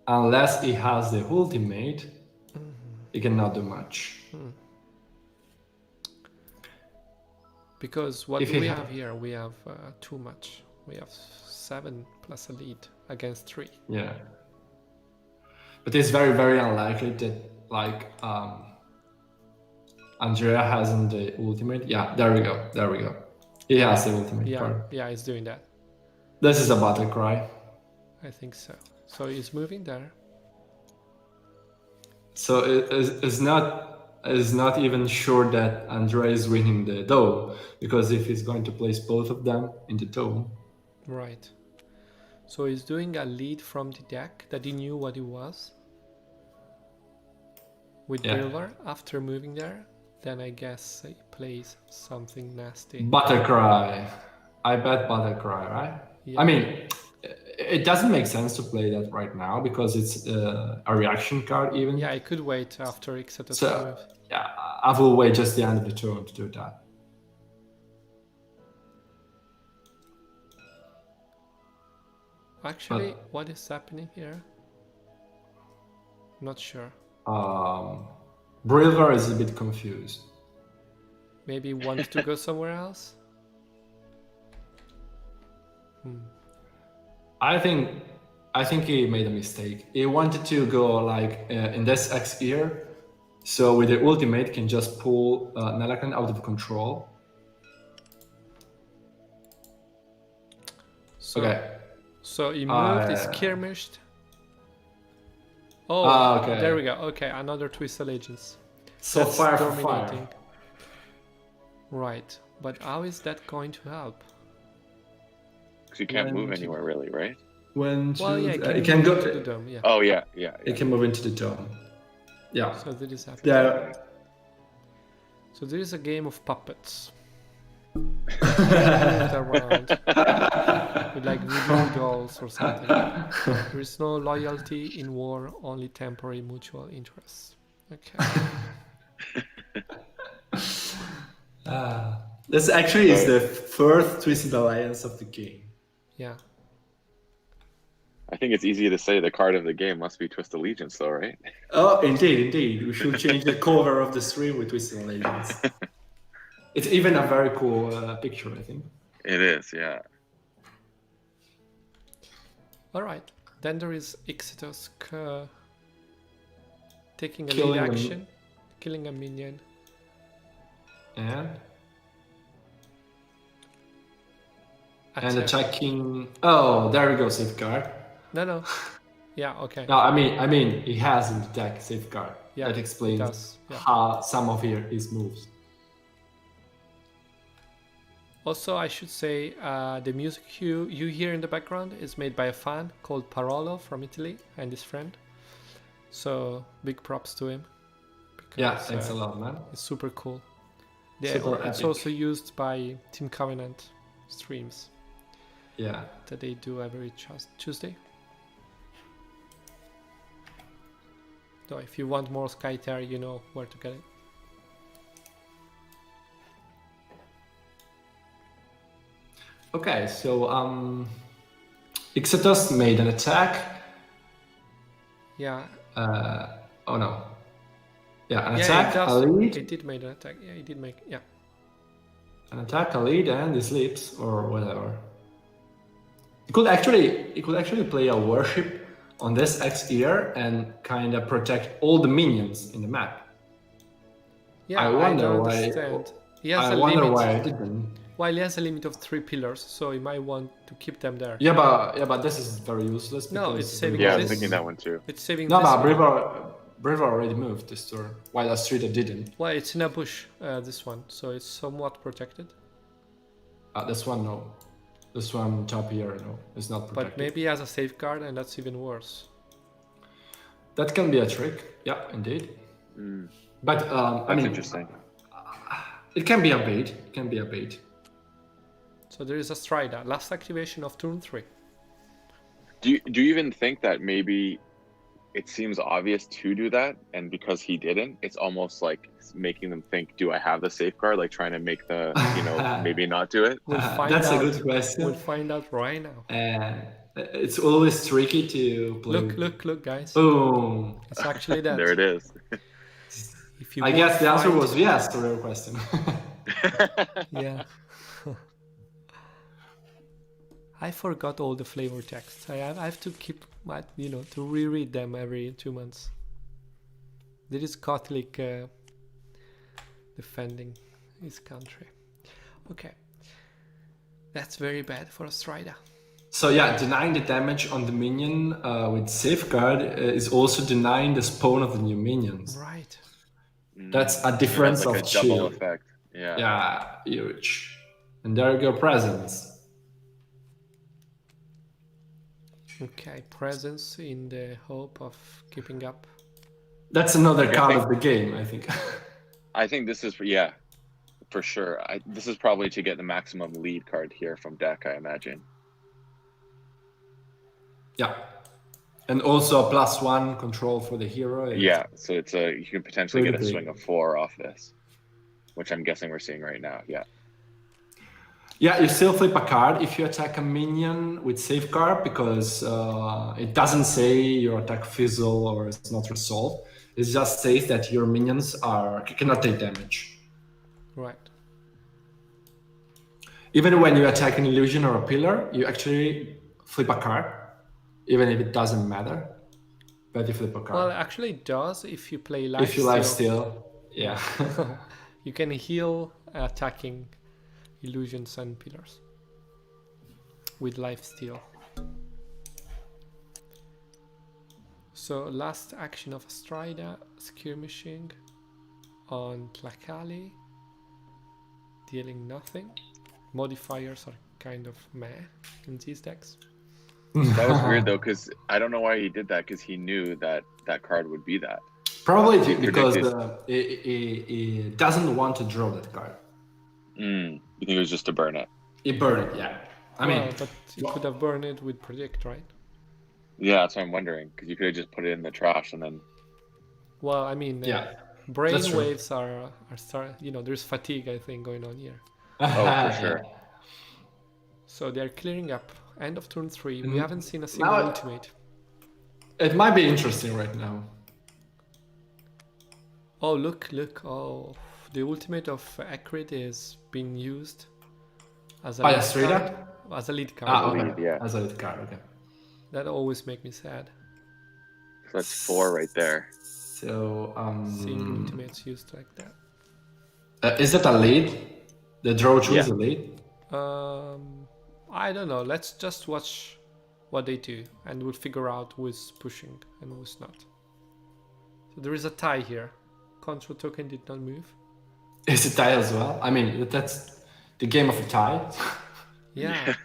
unless he has the ultimate, he cannot do much. Because what do we have here? We have too much. We have 7 plus a lead against 3. Yeah. But it's very, very unlikely that like Andrea hasn't the ultimate. Yeah, there we go. He has the ultimate card. Yeah, he's doing that. This is a battle cry. I think so. So he's moving there. So it's not even sure that Andrea is winning the dome, because if he's going to place both of them in the dome. Right. So he's doing a lead from the deck that he knew what it was. With Brilvar after moving there. Then I guess he plays something nasty. Buttercry. I bet Buttercry, right? Yeah. I mean, it doesn't make sense to play that right now because it's a reaction card even. Yeah, I could wait after Ixatus move. Yeah, I will wait just the end of the turn to do that. Actually, what is happening here? Not sure. Brilvar is a bit confused. Maybe wants to go somewhere else? I think he made a mistake. He wanted to go like in this X here, so with the ultimate can just pull Nelaclen out of control. So, okay. So he moved, he skirmished. Oh, okay. there we go. Okay, another twist allegiance. So That's fire for dominating. fire. Right, but how is that going to help? Because you can't move anywhere really, right? When Well, yeah, it can go to the dome. Yeah. Oh yeah. It can move into the dome. Yeah. So that is happening. Yeah. So there is a game of puppets. Moved around with like voodoo dolls or something. There is no loyalty in war, only temporary mutual interests. Okay. This actually is the first Twisted Alliance of the game. Yeah. I think it's easy to say the card of the game must be Twist Allegiance, though, right? Oh, indeed. We should change the cover of the stream with Twisted Alliance. It's even a very cool picture, I think. It is, yeah. All right. Then there is Ixitos taking a Killing lead a- action, killing a minion. And Attack. attacking. Oh, there we go, safeguard. No. Yeah. Okay. No, I mean, he has in the deck safeguard. Yeah, that it explains does, yeah. how some of his moves. Also, I should say the music you hear in the background is made by a fan called Parolo from Italy and his friend. So big props to him. Yeah, thanks a lot, man. It's super cool. Super It's epic. also used by Team Covenant streams Yeah. that they do every Tuesday. So if you want more Skytear, you know where to get it. Okay, so Ixitos made an attack. Yeah. Oh no. Yeah, an Yeah, attack, a lead, It did make an attack. Yeah, it did make. Yeah. an attack, a lead, and he sleeps or whatever. He could actually play a worship on this X here and kind of protect all the minions in the map. Yeah, I wonder don't why. understand. He has I a wonder limit. why I didn't. Well, he has a limit of 3 pillars, so you might want to keep them there. Yeah, but this is very useless. No, because it's saving Yeah, I this. was thinking that one too. It's saving No, this but one. Briver already moved this turn, while Astrida didn't. Well, it's in a bush, this one, so it's somewhat protected. This one, no. This one top here, no, it's not protected. But maybe he has a safeguard, and that's even worse. That can be a trick. Yeah, indeed. But I That's mean, interesting. it can be a bait. It can be a bait. So there is a Strida, last activation of turn 3. Do you even think that maybe it seems obvious to do that, and because he didn't, it's almost like making them think, do I have the safeguard? Like trying to make the, maybe not do it. We'll find That's out. a good question. We'll find out right now. And it's always tricky to play. Look, guys. Boom. It's actually that. There it is. If you I guess the answer find- was yes to your question. Yeah. I forgot all the flavor texts. I have to keep my, to reread them every 2 months. There is Catholic defending his country. Okay. That's very bad for Strida. So yeah, denying the damage on the minion with safeguard is also denying the spawn of the new minions. Right. That's a difference Like of a double shield. effect. Yeah. Yeah, huge. And there you go, presence. Okay, presence in the hope of keeping up. That's another I card think- of the game, I think. I think this is, for sure. This is probably to get the maximum lead card here from deck, I imagine. Yeah. And also a +1 control for the hero. and- Yeah, so you can potentially Pretty get a big. swing of 4 off this, which I'm guessing we're seeing right now. Yeah. Yeah, you still flip a card if you attack a minion with safeguard because it doesn't say your attack fizzle or it's not resolved. It just says that your minions cannot take damage. Right. Even when you attack an illusion or a pillar, you actually flip a card, even if it doesn't matter. But you flip a card. Well, actually it does if you play life if you life steal, yeah. You can heal attacking illusions and pillars with life steal. So last action of Astrida, skirmishing on Tlacali, dealing nothing. Modifiers are kind of meh in these decks. That was weird though, because I don't know why he did that, because he knew that that card would be that. Probably He because predicted- he doesn't want to draw that card. You think it was just to burn it? He burned it, yeah. I mean, Well, but you could have burned it with predict, right? Yeah, that's what I'm wondering, because you could have just put it in the trash and then. Well, I mean, yeah. brain that's true. waves are there's fatigue, I think, going on here. Oh, for sure. So they're clearing up. End of turn 3. We Mm, haven't seen a single now- ultimate. It might be interesting right now. Oh, look. Oh, the ultimate of Acrid is being used as a Oh, yeah, lead straight card. up? As a lead card. Ah, lead, okay. yeah. As a lead card, okay. That always make me sad. So that's 4 right there. So, Seeing ultimates used like that. is that a lead? The draw choose Yeah. a lead? I don't know. Let's just watch what they do, and we'll figure out who's pushing and who's not. So there is a tie here. Control token did not move. Is it tie as well? I mean, that's the game of a tie. Yeah.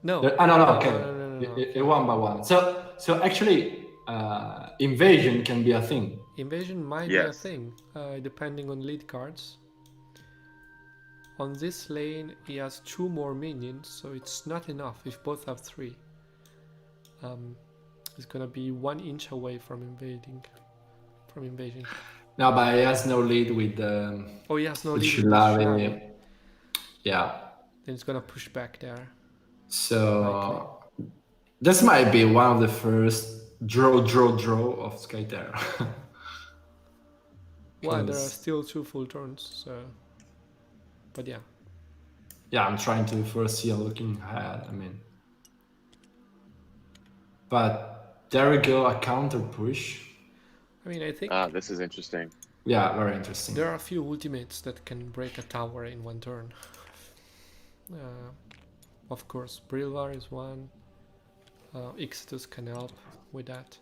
No. No, okay. No. It one by one. So actually, invasion can be a thing. Invasion might be a Yes. thing, depending on lead cards. On this lane, he has 2 more minions, so it's not enough if both have 3. He's gonna be 1 inch away from invasion. No, but he has no lead with Oh, he has no lead. with Shillari. Shillari. Yeah. Then he's gonna push back there. So this might be one of the first draw of Skytear. Well, there are 'Cause- still 2 full turns, so. But yeah. Yeah, I'm trying to foresee and looking ahead. I mean, but there we go, a counter push. I mean, I think This is interesting. Yeah, very interesting. there are a few ultimates that can break a tower in 1 turn. Of course, Brilvar is one. Ixtus can help with that.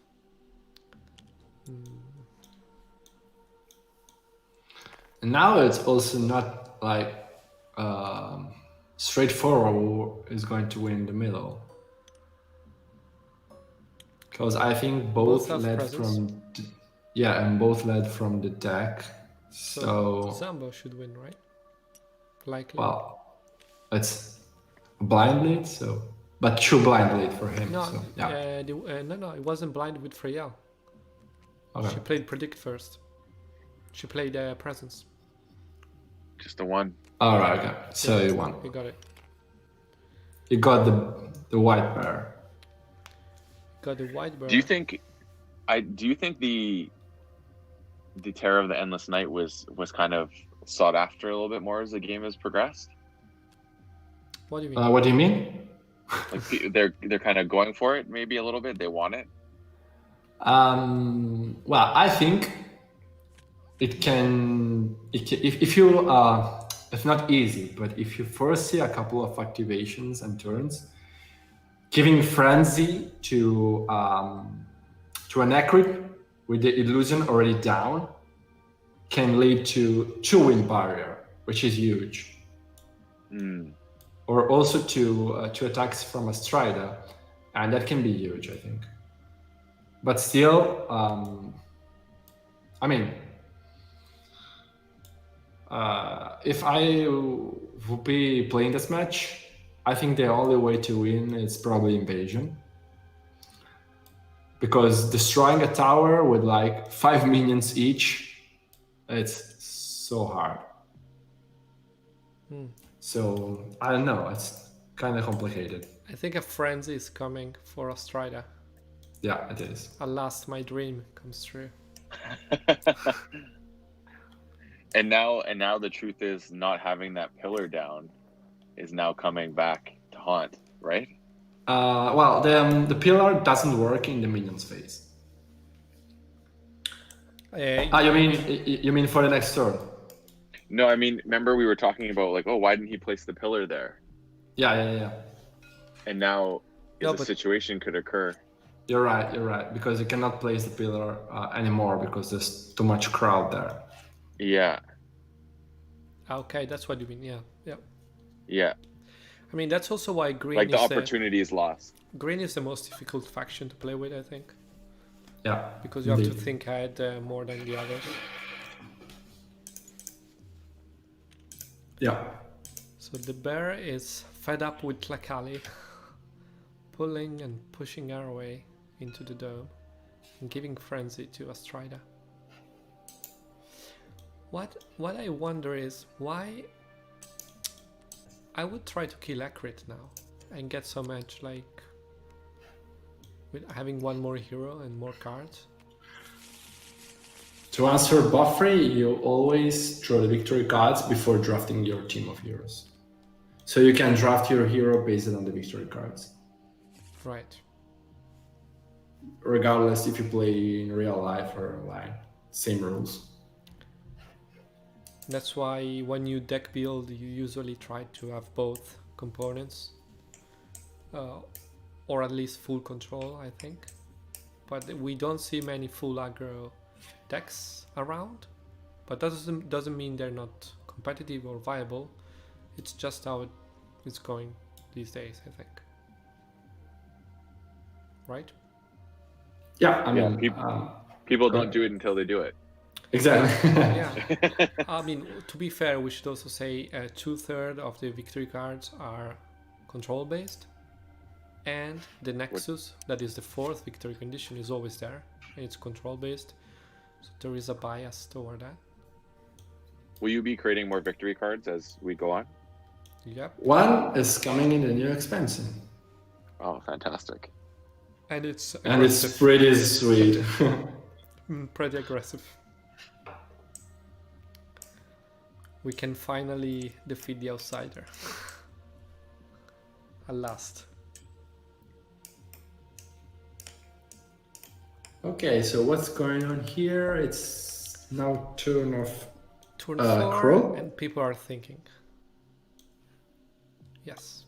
And now it's also not like straightforward who is going to win the middle. Because I think both have led presence. from and both led from the deck. So Zambho should win, right? Likely. well, it's a blind lead, so but true blind lead for him. no, So yeah. no, it wasn't blind with Freya. Okay. She played predict first. She played presence. Just the one. All right. Okay. So you won. You got it. You got the white bear. Got the white bird. Do you think the Terror of the Endless Night was kind of sought after a little bit more as the game has progressed? What do you mean? What do you mean? Like they're kind of going for it maybe a little bit. They want it. Well, I think it can if you it's not easy, but if you foresee a couple of activations and turns, giving frenzy to an Acrid with the illusion already down can lead to 2 win barrier, which is huge. Or also to attacks from Astrida, and that can be huge, I think. But still, I mean, if I would be playing this match, I think the only way to win is probably invasion. Because destroying a tower with like 5 minions each, it's so hard. So I don't know, it's kind of complicated. I think a frenzy is coming for Astrida. Yeah, it is. Alas, my dream comes true. And now the truth is, not having that pillar down is now coming back to haunt, right? Well, the pillar doesn't work in the minions phase. You mean for the next turn? No, I mean, remember we were talking about like, oh, why didn't he place the pillar there? Yeah. And now No, the but- situation could occur. You're right. Because you cannot place the pillar anymore because there's too much crowd there. Yeah. Okay, that's what you mean. Yeah, yeah. Yeah. I mean, that's also why green Like the is opportunity is lost. green is the most difficult faction to play with, I think, Yeah. because you have to indeed. think ahead more than the others. Yeah. So the bear is fed up with Tlacali, pulling and pushing our way into the dome and giving frenzy to Astrida. What I wonder is why I would try to kill Akrit now and get some edge, like with having one more hero and more cards. To answer Buffrey, you always draw the victory cards before drafting your team of heroes. So you can draft your hero based on the victory cards, Right. regardless if you play in real life or online. Same rules. That's why when you deck build, you usually try to have both components, or at least full control, I think. But we don't see many full aggro decks around. But that doesn't mean they're not competitive or viable. It's just how it's going these days, I think. Right? Yeah, I mean, People don't do it until they do it. exactly. Yeah. I mean, to be fair, we should also say 2/3 of the victory cards are control based, and the Nexus, that is the fourth victory condition, is always there, and it's control based. So there is a bias toward that. Will you be creating more victory cards as we go on? Yep. One is coming in the new expansion, Oh, fantastic. And it's and it's aggressive. pretty sweet. Pretty aggressive. We can finally defeat the outsider. At last. Okay, so what's going on here? It's now turn of Turn 4, Crull? and people are thinking. Yes.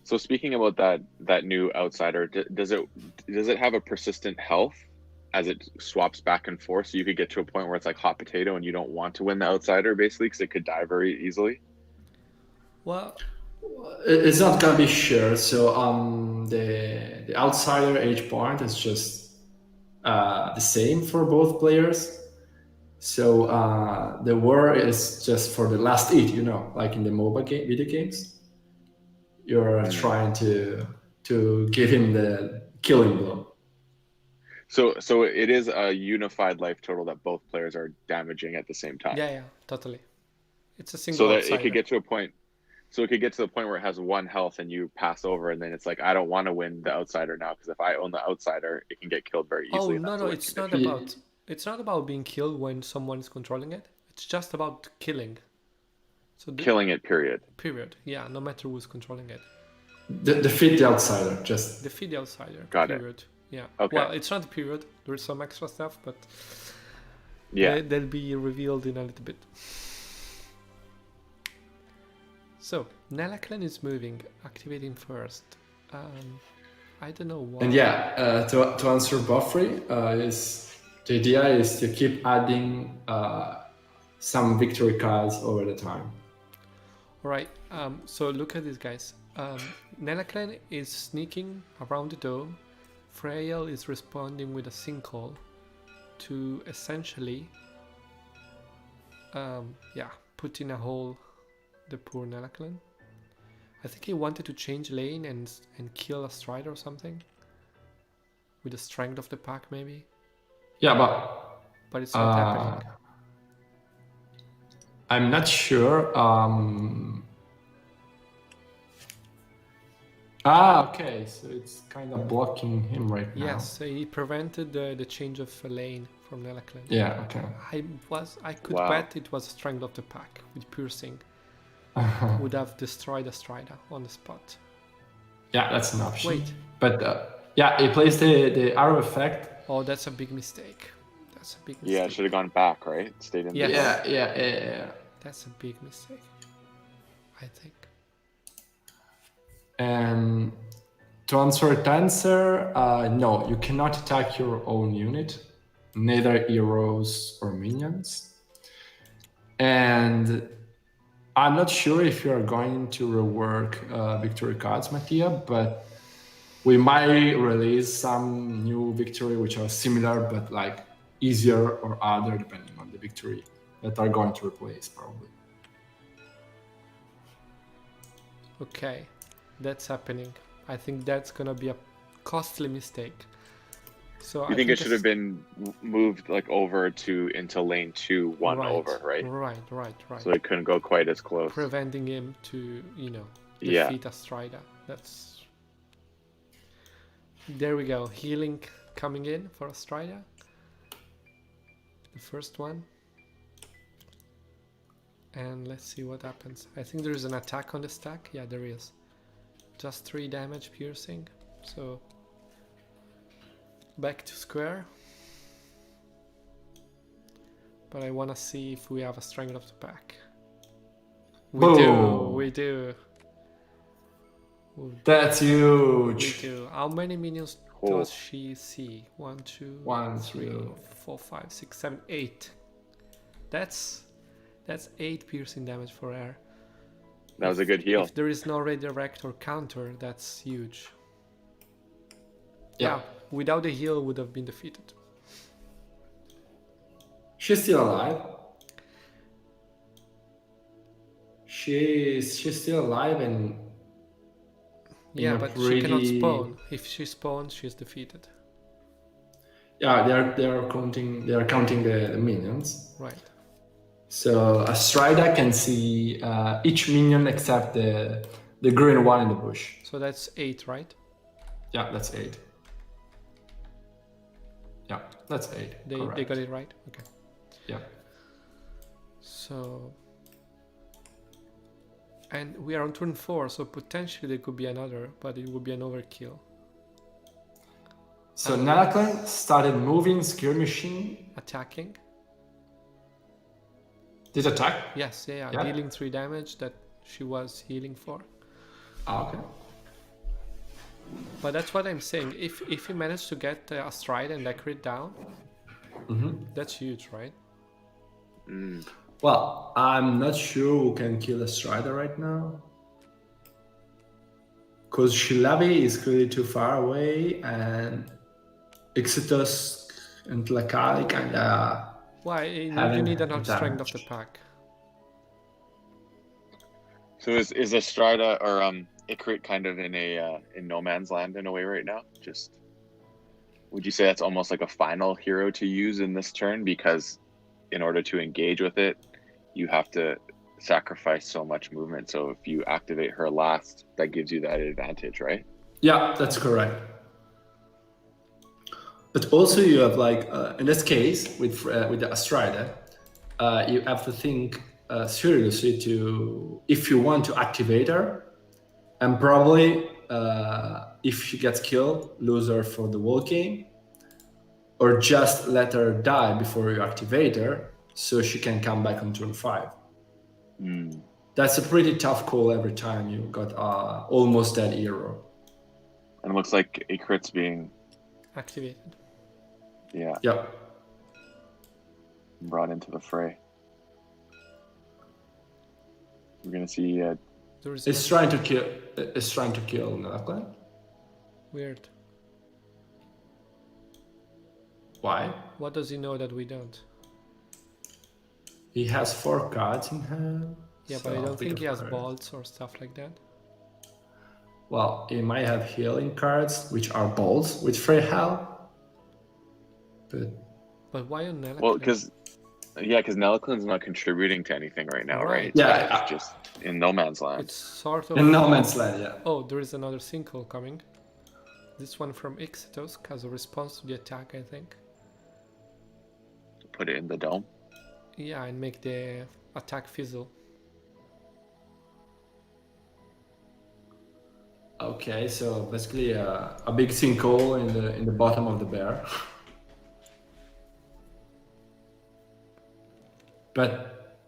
So speaking about that new outsider, does it have a persistent health as it swaps back and forth? So you could get to a point where it's like hot potato and you don't want to win the outsider basically because it could die very easily. Well, It's not gonna be sure. So the outsider age point is just the same for both players. So the war is just for the last hit, you know, like in the MOBA video games. You're trying to give him the killing blow. So it is a unified life total that both players are damaging at the same time. yeah, totally. It's a single So that outsider. it could get to a point. So it could get to the point where it has 1 health and you pass over, and then it's like, I don't want to win the outsider now because if I own the outsider, it can get killed very Oh easily. and no, that's a no, win it's not condition. about. It's not about being killed when someone is controlling it. It's just about killing. So Killing it, period. period. Yeah, no matter who's controlling it. Defeat the outsider. Just Defeat the outsider. Got it. Period. Yeah. Okay. Well, it's not a period. There's some extra stuff, but Yeah. they'll be revealed in a little bit. So Nelaclan is moving, activating first. I don't know why. and yeah, to answer Buffrey, is the idea is to keep adding some victory cards over the time. All right. So look at this, guys. Nelaclan is sneaking around the dome. Freyel is responding with a sinkhole to essentially, put in a hole the poor Nelaclan. I think he wanted to change lane and kill a strider or something. With the strength of the pack, maybe. Yeah, But it's not happening. I'm not sure. Okay, so it's kind of blocking him right now. Yes, he prevented the change of lane from Nelaclan. Yeah, okay. I could Wow. bet it was strength of the pack with piercing. Would have destroyed a strider on the spot. Yeah, that's an option. Wait. But yeah, he plays the arrow effect. Oh, that's a big mistake. That's a big Yeah, it mistake. should have gone back, right? Stayed in Yeah. the Yeah. That's a big mistake, I think. And To answer Tensor, no, you cannot attack your own unit, neither heroes or minions. And I'm not sure if you're going to rework victory cards, Mattia, but we might release some new victory which are similar but like easier or harder depending on the victory that are going to replace probably. Okay, that's happening. I think that's gonna be a costly mistake. So You think it should have been moved like over to into lane 2, 1 right, over, right? Right. So it couldn't go quite as close. Preventing him to, Yeah. defeat Astrida. That's... There we go. Healing coming in for Astrida. The first one. And let's see what happens. I think there is an attack on the stack. Yeah, there is. Just 3 damage piercing. So back to square. But I want to see if we have a strength of the pack. We do. That's We huge. do. How many minions Oh. does she see? 1, 2, 1, 3, 2. 4, 5, 6, 7, 8. That's 8 piercing damage for her. That was a good heal. If there is no redirect or counter, that's huge. Yeah. Without the heal, would have been defeated. She's still alive. She's still alive and Yeah, a but she cannot pretty- spawn. If she spawns, she's defeated. yeah, they are counting the minions. Right. So Astrida can see each minion except the green one in the bush. So that's 8, right? Yeah, that's 8. Yeah, that's 8. They Correct. got it right? Okay. Yeah. So... And we are on turn 4, so potentially there could be another, but it would be an overkill. So Nalaklan started moving, skirmishing. Attacking? Did attack? Yes, yeah. Yeah. Dealing 3 damage that she was healing for. Ah, okay. But that's what I'm saying. If he managed to get Astrida and that crit down, that's huge, right? Mm. Well, I'm not sure who can kill Astrida right now. Because Shilabi is clearly too far away and Ixitos and Tlakali kinda... Why? You Having need another strength of damage. the pack. So is Astrida or Ikrit kind of in a in no man's land in a way right now? Just would you say that's almost like a final hero to use in this turn, because in order to engage with it, you have to sacrifice so much movement. So if you activate her last, that gives you that advantage, right? Yeah, that's correct. But also you have like, in this case, with the Astrida, you have to think seriously to, if you want to activate her, and probably if she gets killed, lose her for the whole game, or just let her die before you activate her, so she can come back on turn 5. Mm. That's a pretty tough call every time you got almost dead hero. And it looks like Ikrit's being Activated. Yeah. brought into the fray. We're gonna see. There is It's trying to kill Nalaklan. weird. Why? What does he know that we don't? He has 4 cards in hand. Yeah, so but I a don't bit think he of has courage. bolts or stuff like that. Well, he might have healing cards, which are bolts with free hell. But But why on Nella? Well, because Nelaklin's not contributing to anything right now, right? Right. Yeah, It's just in no man's land. It's sort of... in no man's land, yeah. Oh, there is another sinkhole coming. This one from Ixitos as a response to the attack, I think. Put it in the dome. Yeah, and make the attack fizzle. Okay, so basically a big sinkhole in the bottom of the bear. But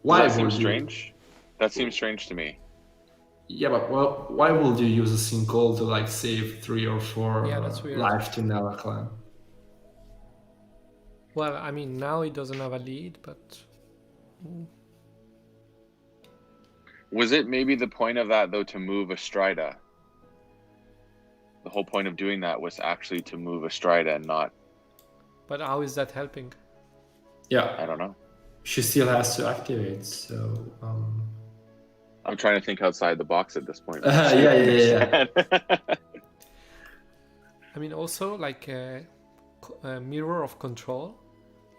why Does that seem would you- strange? That seems strange to me. Yeah, but well, why would you use a sinkhole to like save 3 or 4 Yeah, that's weird. life to Nelaclan? Well, I mean, now he doesn't have a lead, but Was it maybe the point of that though to move Astrida? The whole point of doing that was actually to move Astrida and not. but how is that helping? Yeah, I don't know. she still has to activate. So I'm trying to think outside the box at this point. yeah. I mean, also like a mirror of control.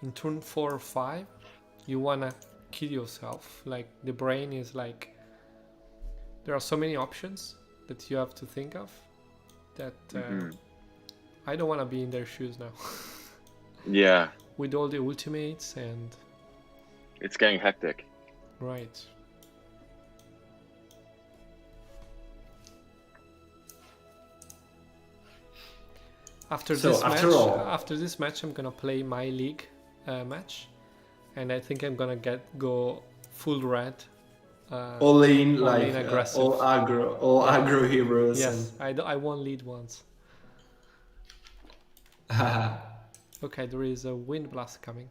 In turn 4 or 5, you wanna kill yourself. Like the brain is like, there are so many options that you have to think of that I don't want to be in their shoes now. Yeah, With all the ultimates and it's getting hectic. right. After So, this after match, all- after this match, I'm gonna play my league match, and I think I'm gonna go full red. all in, all like in aggressive. all aggro heroes. Yes, I won't lead once. And Okay, there is a wind blast coming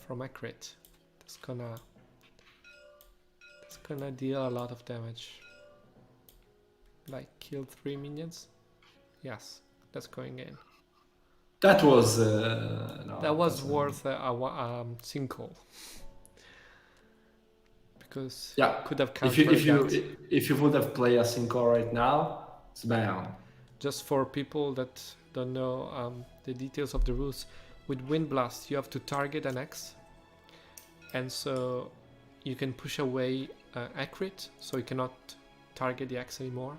from a crit. That's gonna deal a lot of damage. Like kill 3 minions. Yes, that's going in. that was no, That was doesn't- worth a sinkhole. Because Yeah, could have if countered you that. if you would have played a sinkhole right now, it's bam. Just for people that don't know the details of the rules, with Wind Blast you have to target an X, and so you can push away accurate, so you cannot target the X anymore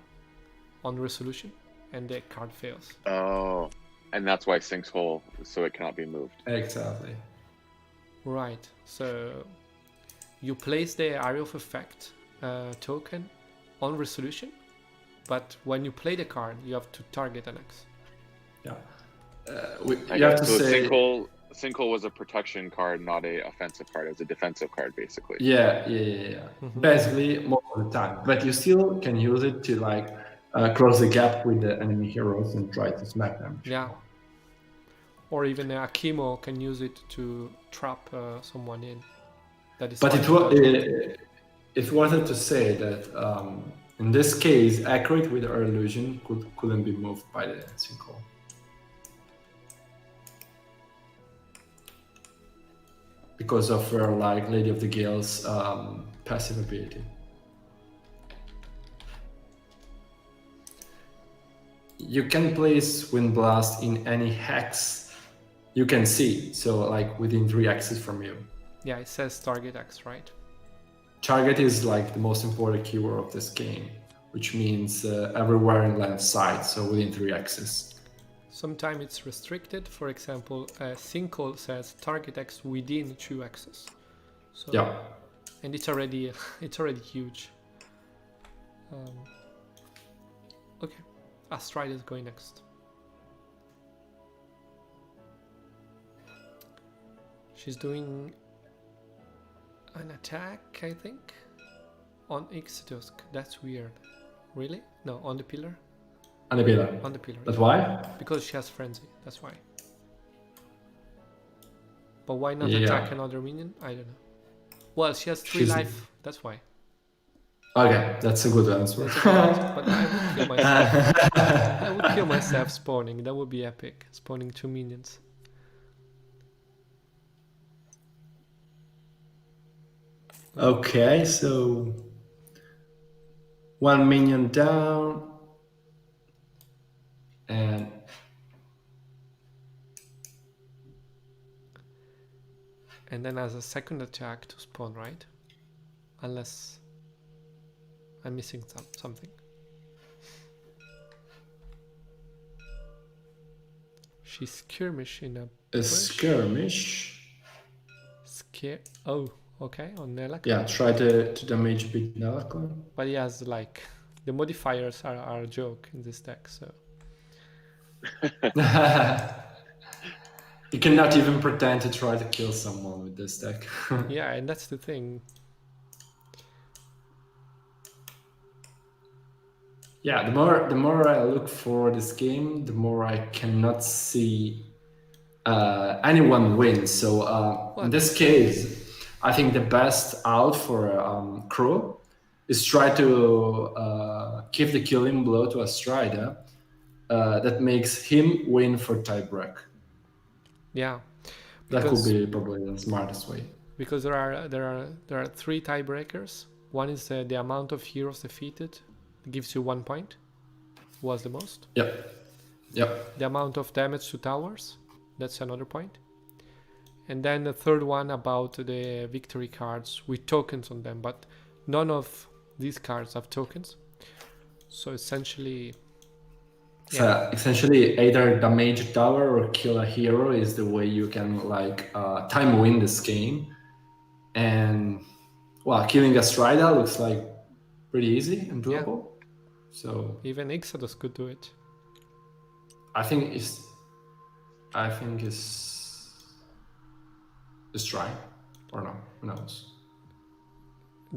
on resolution, and the card fails. Oh, and that's why sinkhole, so it cannot be moved. Exactly. Right, so you place the area of effect token on resolution, but when you play the card you have to target an X. Yeah. I You have guess to so. say. Sinkhole was a protection card, not a offensive card. It was a defensive card, basically. Yeah. Mhm. Basically, most of the time, but you still can use it to like cross the gap with the enemy heroes and try to smack them. Yeah. Or even a chemo can use it to trap someone in. That is But quite it was good. it wanted to say that in this case, accurate with her illusion couldn't be moved by the sinkhole. Because of her like Lady of the Gale's passive ability. You can place Wind Blast in any hex you can see, so like within 3 axes from you. Yeah, it says target X, right? Target is like the most important keyword of this game, which means everywhere in line of sight, so within 3 axes. Sometimes it's restricted. For example, Sinkhole says target X within 2 axes. So, Yeah. and it's already huge. Okay, Astrid is going next. She's doing an attack, I think, on Ixtusk. That's weird. Really? No, on the pillar. And a pillar. On the pillar. But why? Because she has frenzy. That's why. But why not Yeah. attack another minion? I don't know. Well, she has 3 She's- life. That's why. Okay, that's a good answer. That's a good answer, but I would kill myself. I would kill myself spawning. That would be epic. Spawning 2 minions. Okay, so 1 minion down, and And then as a second attack to spawn, right? Unless I'm missing something. She skirmish in a a bush. skirmish. Oh, okay, on Nelak. Yeah, try to damage a bit Nelacon. But he has like the modifiers are a joke in this deck, so You cannot even pretend to try to kill someone with this deck. yeah, and that's the thing. Yeah, the more I look for this game, the more I cannot see anyone win. So in What? this case, I think the best out for Crull is try to give the killing blow to a Strider that makes him win for tiebreak. Yeah, That could because be probably the smartest way. there are three tiebreakers. One is the amount of heroes defeated, gives you 1 point. Was the most. Yep. Yep. The amount of damage to towers, that's another point. And then the third one about the victory cards with tokens on them, but none of these cards have tokens. So essentially, So essentially, either damage a tower or kill a hero is the way you can like time win this game. And well, killing a Strider looks like pretty easy and doable. So even Ixados could do it. I think it's trying or no, who knows.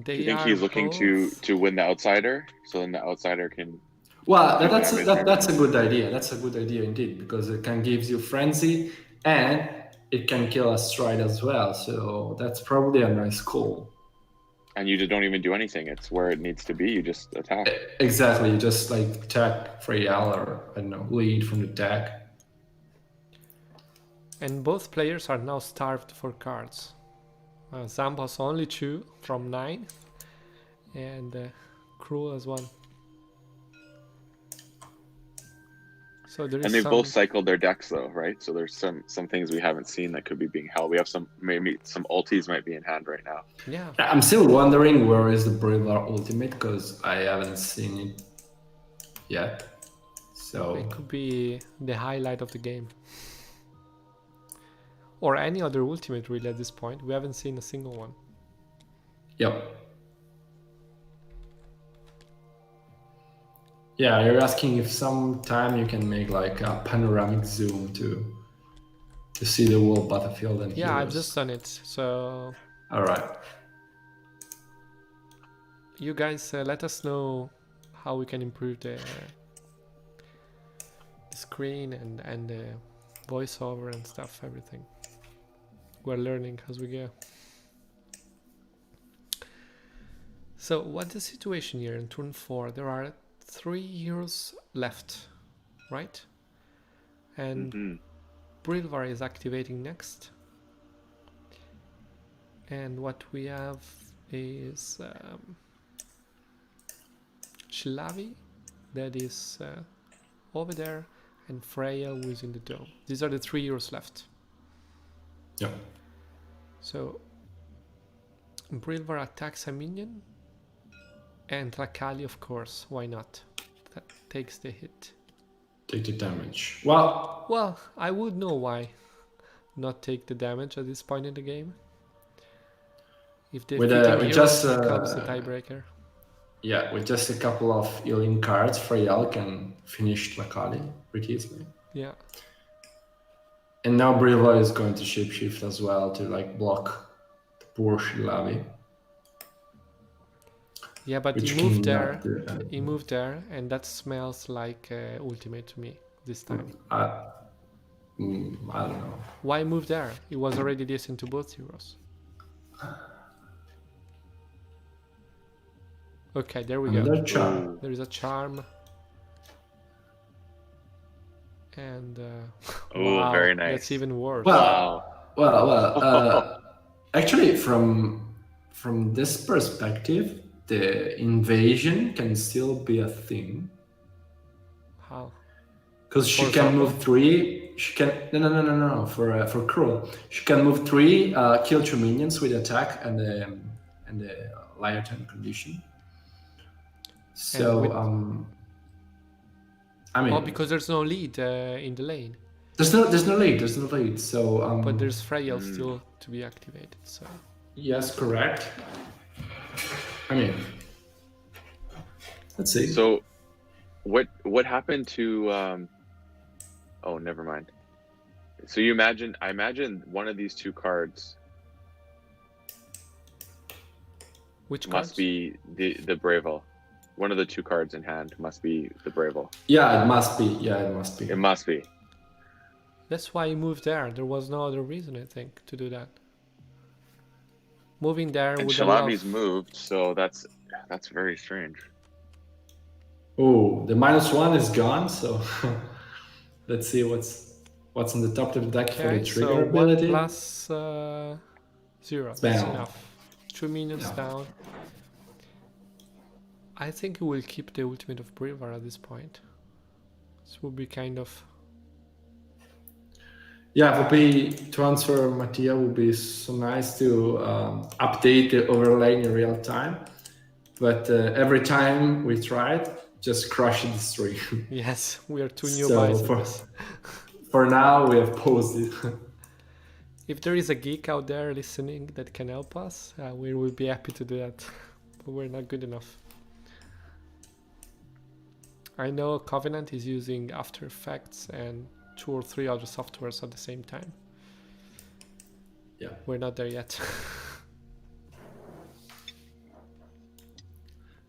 Do you think he's looking to win the outsider, so then the outsider can? Well, that's a good idea. That's a good idea indeed, because it can gives you frenzy and it can kill a stride as well. So that's probably a nice call. And you don't even do anything. It's where it needs to be. You just attack. Exactly. You just like attack Freyal or I don't know, lead from the attack. And both players are now starved for cards. Zambho has only 2 from 9, and Crull has 1. So there is and they've both cycled their decks though, right? So there's some things we haven't seen that could be being held. We have maybe some ultis might be in hand right now. Yeah. I'm still wondering where is the Braveheart ultimate, because I haven't seen it yet. So it could be the highlight of the game. Or any other ultimate really at this point. We haven't seen a single one. Yep. Yeah, you're asking if sometime you can make like a panoramic zoom to see the whole battlefield and yeah, heroes. I've just done it. So all right. You guys let us know how we can improve the screen and the voiceover and stuff, everything. We're learning as we go. So what's the situation here in turn 4? There are 3 heroes left, right? And Brilvar is activating next. And what we have is Shalavi, that is over there, and Freya, who is in the dome. These are the 3 heroes left. Yep. So Brilvar attacks a minion, and Rakali, of course, why not? That takes the hit. Take the damage. Well, I would know why not take the damage at this point in the game. If the just becomes the tiebreaker. Yeah, with just a couple of healing cards, Freyal can finish Rakali pretty easily. Yeah. And now Briva is going to shapeshift as well to like block the poor Shalavi. Yeah, but he moved there. He moved there, and that smells like ultimate to me this time. I don't know. Why move there? It was already decent to both heroes. Okay, there we go. Charm. There is a charm. And wow, very nice. That's even worse. Well. Actually, from this perspective, the invasion can still be a thing. How? Because she can move 3. She can no. For Crull, she can move 3, kill 2 minions with attack and the Lion condition. So I mean, because there's no lead in the lane. There's no lead. So but there's Freyal still to be activated. So yes, correct. I mean, let's see. So, what happened to? Oh, never mind. So I imagine one of these 2 cards. Which must be the Bravel. one of the two cards in hand must be the Bravo. Yeah, it must be. Yeah, it must be. It must be. That's why he moved there. There was no other reason, I think, to do that. Moving there And would allow... Shalami's moved, so that's very strange. Oh, the -1 is gone, so let's see what's on the top of the deck for the Okay, trigger so ability. 1 plus 0. That's Bam. enough. 2 minions Yeah. down. I think he will keep the ultimate of Brivar at this point. This would be kind of... Yeah, would be transfer Mattia would be so nice to update the overlay in real time. But every time we tried, just crush the stream. Yes, we are too new So buys at this. for now, we have paused it. If there is a geek out there listening that can help us, we will be happy to do that. But we're not good enough. I know Covenant is using After Effects and 2 or 3 other softwares at the same time. Yeah. We're not there yet.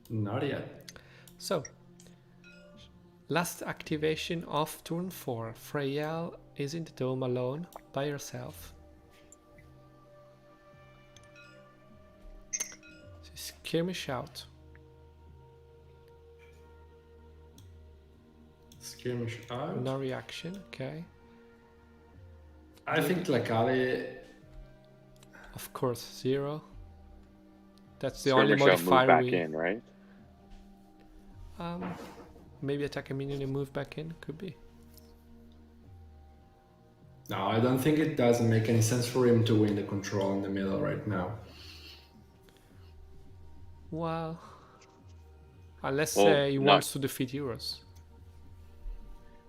Not yet. So, last activation of turn 4. Freyel is in the dome alone by herself. She skirmish out. Skirmish out. No reaction, okay. I think Lacali. Of course, 0. That's the Skirmish only out, move modifier back we... in, right? Maybe attack a minion and move back in, could be. No, I don't think it doesn't make any sense for him to win the control in the middle right now. Well, unless Well, he not- wants to defeat Euros.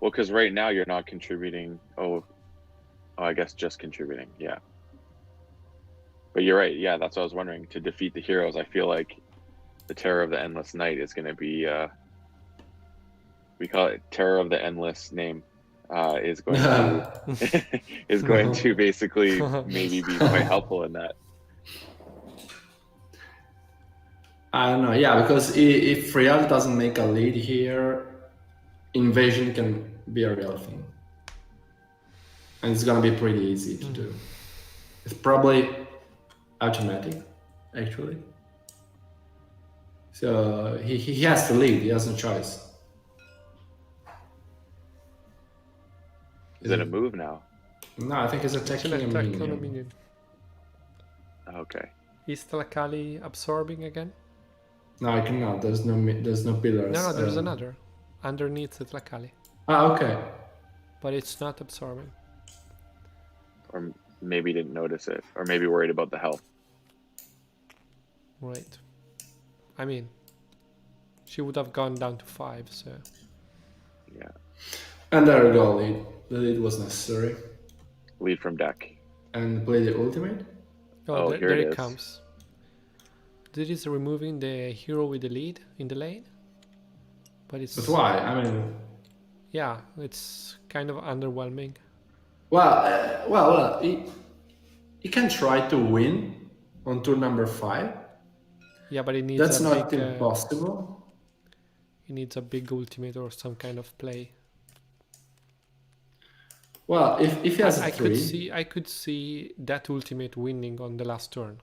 Well, because right now you're not contributing. Oh, I guess just contributing. Yeah. But you're right. Yeah, that's what I was wondering. To defeat the heroes, I feel like the Terror of the Endless Night is going to be. We call it Terror of the Endless Name. Is going to is going to basically maybe be quite helpful in that. I don't know. Yeah, because if Real doesn't make a lead here, invasion can be a real thing, and it's gonna be pretty easy to do. It's probably automatic, actually. So he has to lead. He has no choice. Is it a move now? No, I think he's It's attacking an a attack minion. on a minion. Okay. Is Telakali absorbing again? No, I cannot. There's no pillars. No, there's another. Underneath the Telakali. Ah, okay. But it's not absorbing. Or maybe didn't notice it, or maybe worried about the health. Right. I mean, she would have gone down to 5, so... Yeah. And there we go. Lead. The lead was necessary. Lead from deck. And play the ultimate. Oh, there, here there it it is. comes. This is removing the hero with the lead in the lane. But it's... But why? I mean, Yeah, it's kind of underwhelming. well, he can try to win on turn number 5. Yeah, but it needs That's a not big... impossible. He needs a big ultimate or some kind of play. Well, if he has a I 3, could see that ultimate winning on the last turn.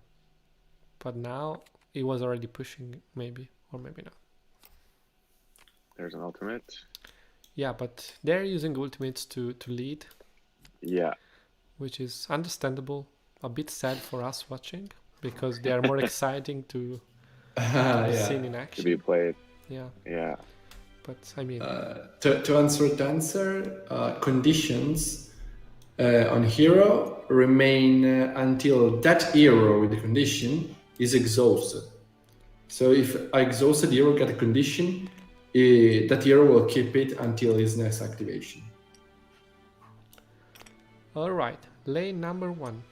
But now he was already pushing, maybe, or maybe not. There's an ultimate. Yeah, but they're using ultimates to lead, Yeah. which is understandable. A bit sad for us watching, because they are more exciting to be seen in To action. be played. Yeah, Yeah. but I mean, to answer, conditions on hero remain until that hero with the condition is exhausted. So if an exhausted hero get a condition, that hero will keep it until his next activation. all right, lane number 1.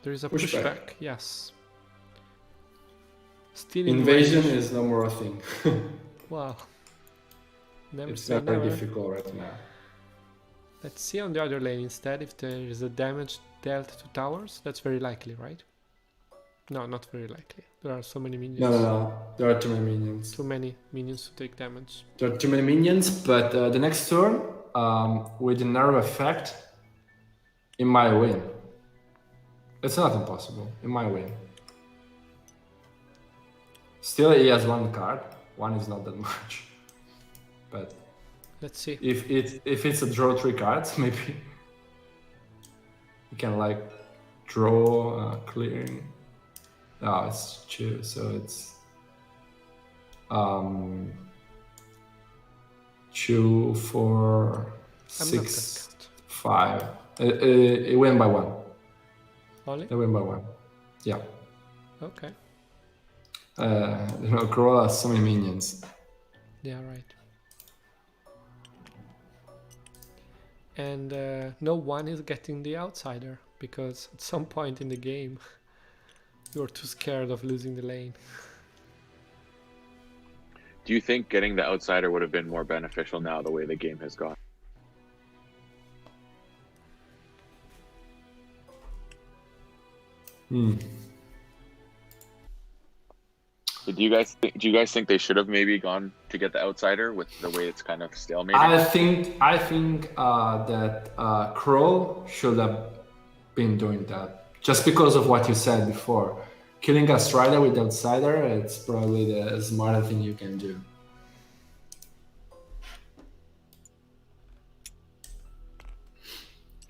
There is a Pushback. pushback. Yes. Still Invasion range. is no more a thing. Wow. Never It's say very never. difficult right now. Let's see on the other lane instead if there is a damage dealt to towers. That's very likely, right? No, not very likely. There are so many minions. No. There are too many minions. Too many minions to take damage. There are too many minions, but the next turn, with the nerve effect, it might win. It's not impossible. It might win. Still, he has one card. One is not that much. But let's see. If it's a draw 3 cards, maybe you can like draw clearing. No, it's 2, so it's 2, 4, 6, 5. It went by 1. Only? It went by 1. Yeah. Okay. Crull has so many minions. Yeah, right. And no one is getting the outsider because at some point in the game you're too scared of losing the lane. Do you think getting the outsider would have been more beneficial now the way the game has gone? Do you guys think they should have maybe gone to get the outsider with the way it's kind of stalemated? I think that Crull should have been doing that just because of what you said before. Killing a Strider with outsider, it's probably the smarter thing you can do.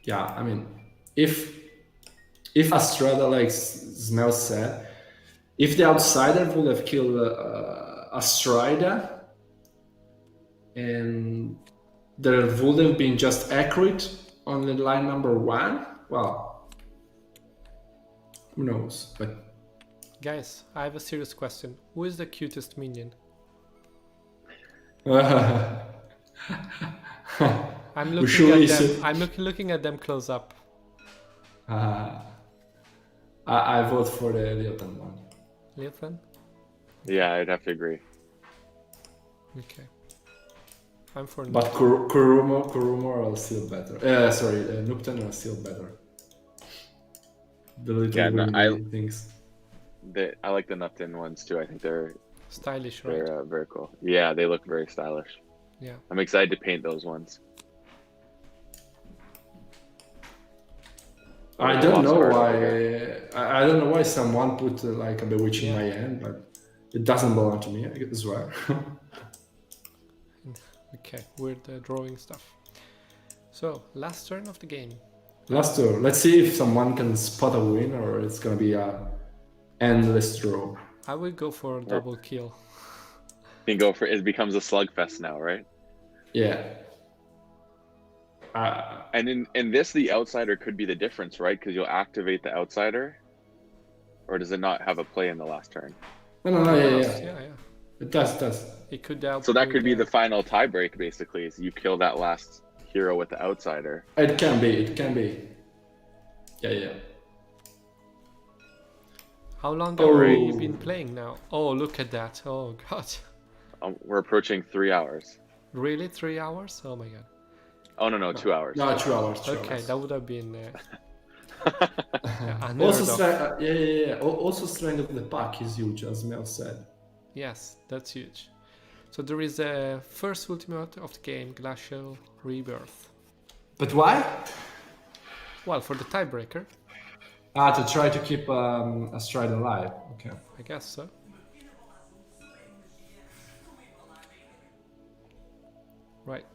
Yeah, I mean, if Astrada, like Smell said, if the outsider would have killed Astrida, and there would have been just accurate on the line number 1, well, who knows? But guys, I have a serious question. Who is the cutest minion? I'm looking at them close up. I vote for the Leotan one. Leotan? Yeah, I'd have to agree. Okay. I'm for But Kurumo are still better. Sorry, Nupten are still better. The little things. I like the Nupton ones too. I think they're stylish, right? They're very cool. Yeah, they look very stylish. Yeah. I'm excited to paint those ones. I don't know why someone put like a bewitch in my hand, but it doesn't belong to me as well. Okay, weird drawing stuff. So, last turn of the game. Last turn. Let's see if someone can spot a win or it's gonna be a endless draw. I will go for a double kill. You can go for it. Becomes a slugfest now, right? Yeah. And in this, the outsider could be the difference, right? Because you'll activate the outsider, or does it not have a play in the last turn? No, yeah. It does. It could so that could be the final tie break, basically, is you kill that last hero with the outsider. It can be. Yeah. How long have we been playing now? Oh, look at that. Oh, God. We're approaching 3 hours. Really? 3 hours? Oh, my God. Oh, no, 2 hours. No, 2 hours. Okay, that would have been... Also, strength of the pack is huge, as Mel said. Yes, that's huge. So there is a first ultimate of the game, Glacial Rebirth. But why? Well, for the tiebreaker. To try to keep Astride alive. Okay. I guess so. Right.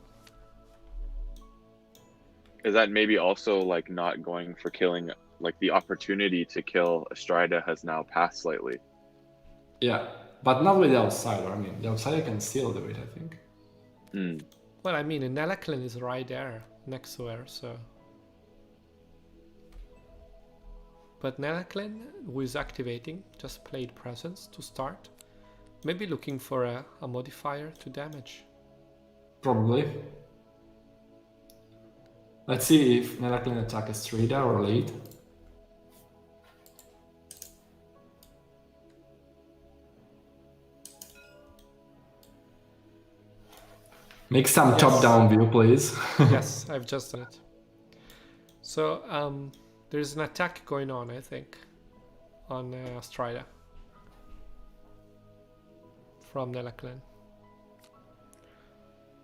Is that maybe also like not going for killing, like the opportunity to kill Astrida has now passed slightly? Yeah, but not with the outsider. I mean, the outsider can still do it, I think. Well, I mean, Nelaclin is right there, next to her, so... But Nelaclin, who is activating, just played Presence to start. Maybe looking for a modifier to damage. Probably. Let's see if Nelaclin attack Astrida or late. Make some top-down view, please. Yes, I've just done it. So, there's an attack going on, I think. on Strider from Nella Clan.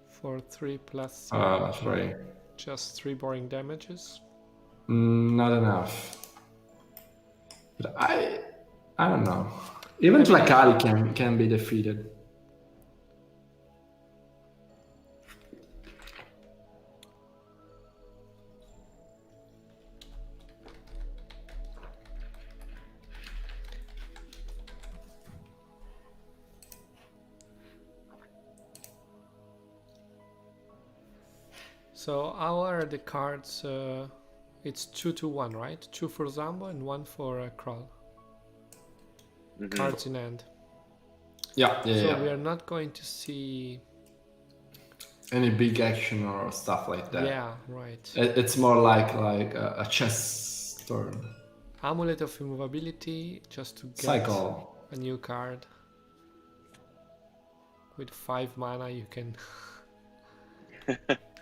For 3 plus 3. just 3 boring damages. Not enough. But I don't know. Even Tlacali can be defeated. So how are the cards? It's 2-1, right? 2 for Zambho and 1 for Crull. Cards in hand. Yeah. So we are not going to see any big action or stuff like that. Yeah, right. It's more like a chess turn. Amulet of Immovability, just to get Cycle. a new card. With 5 mana you can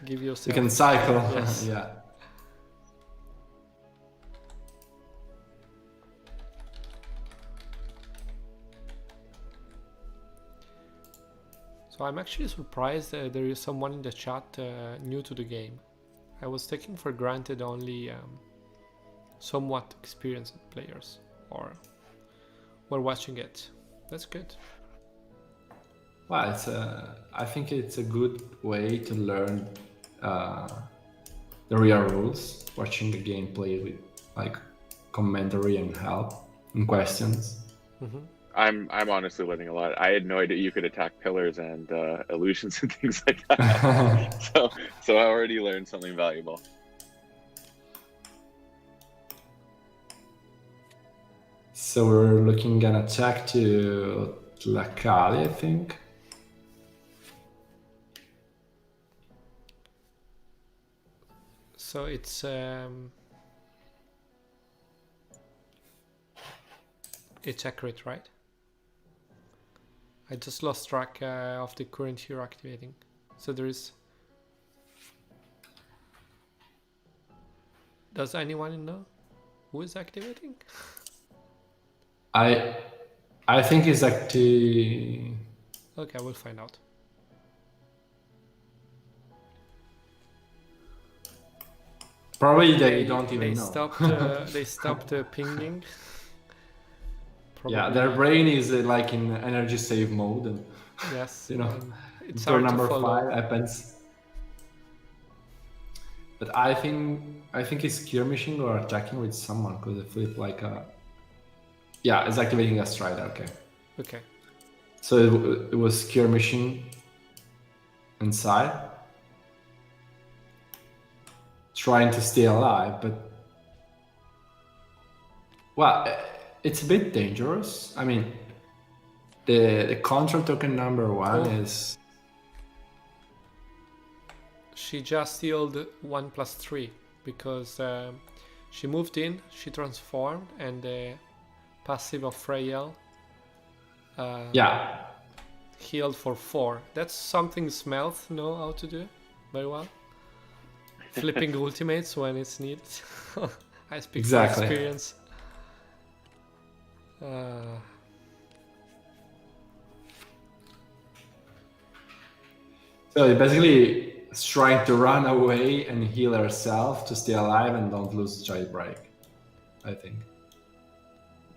give yourself... You can cycle. Yes. Yeah. So I'm actually surprised there is someone in the chat new to the game. I was taking for granted only somewhat experienced players or were watching it. That's good. Well, I think it's a good way to learn the real rules, watching the gameplay with like commentary and help and questions. Mm-hmm. I'm honestly learning a lot. I had no idea you could attack pillars and illusions and things like that. so I already learned something valuable. So we're looking at attack to Tlacali, I think. So it's accurate, right? I just lost track of the current hero activating. So there is... Does anyone know who is activating? I think it's actually... Okay, we'll find out. Probably they don't even know. They stopped pinging. Probably. Yeah, their brain is like in energy save mode, and yes, you know, it's turn hard to number follow. 5 happens. But I think it's skirmishing or attacking with someone because they flip like a... Yeah, it's activating a Strider. Okay. Okay. So it was skirmishing inside, trying to stay alive, but well, it's a bit dangerous. I mean, the control token number 1 is... She just healed 1+3 because she moved in, she transformed, and the passive of Freyel healed for 4. That's something Smelth know how to do very well. Flipping ultimates when it's needed. I speak from experience. So basically is trying to run away and heal herself to stay alive and don't lose Giant Break, I think.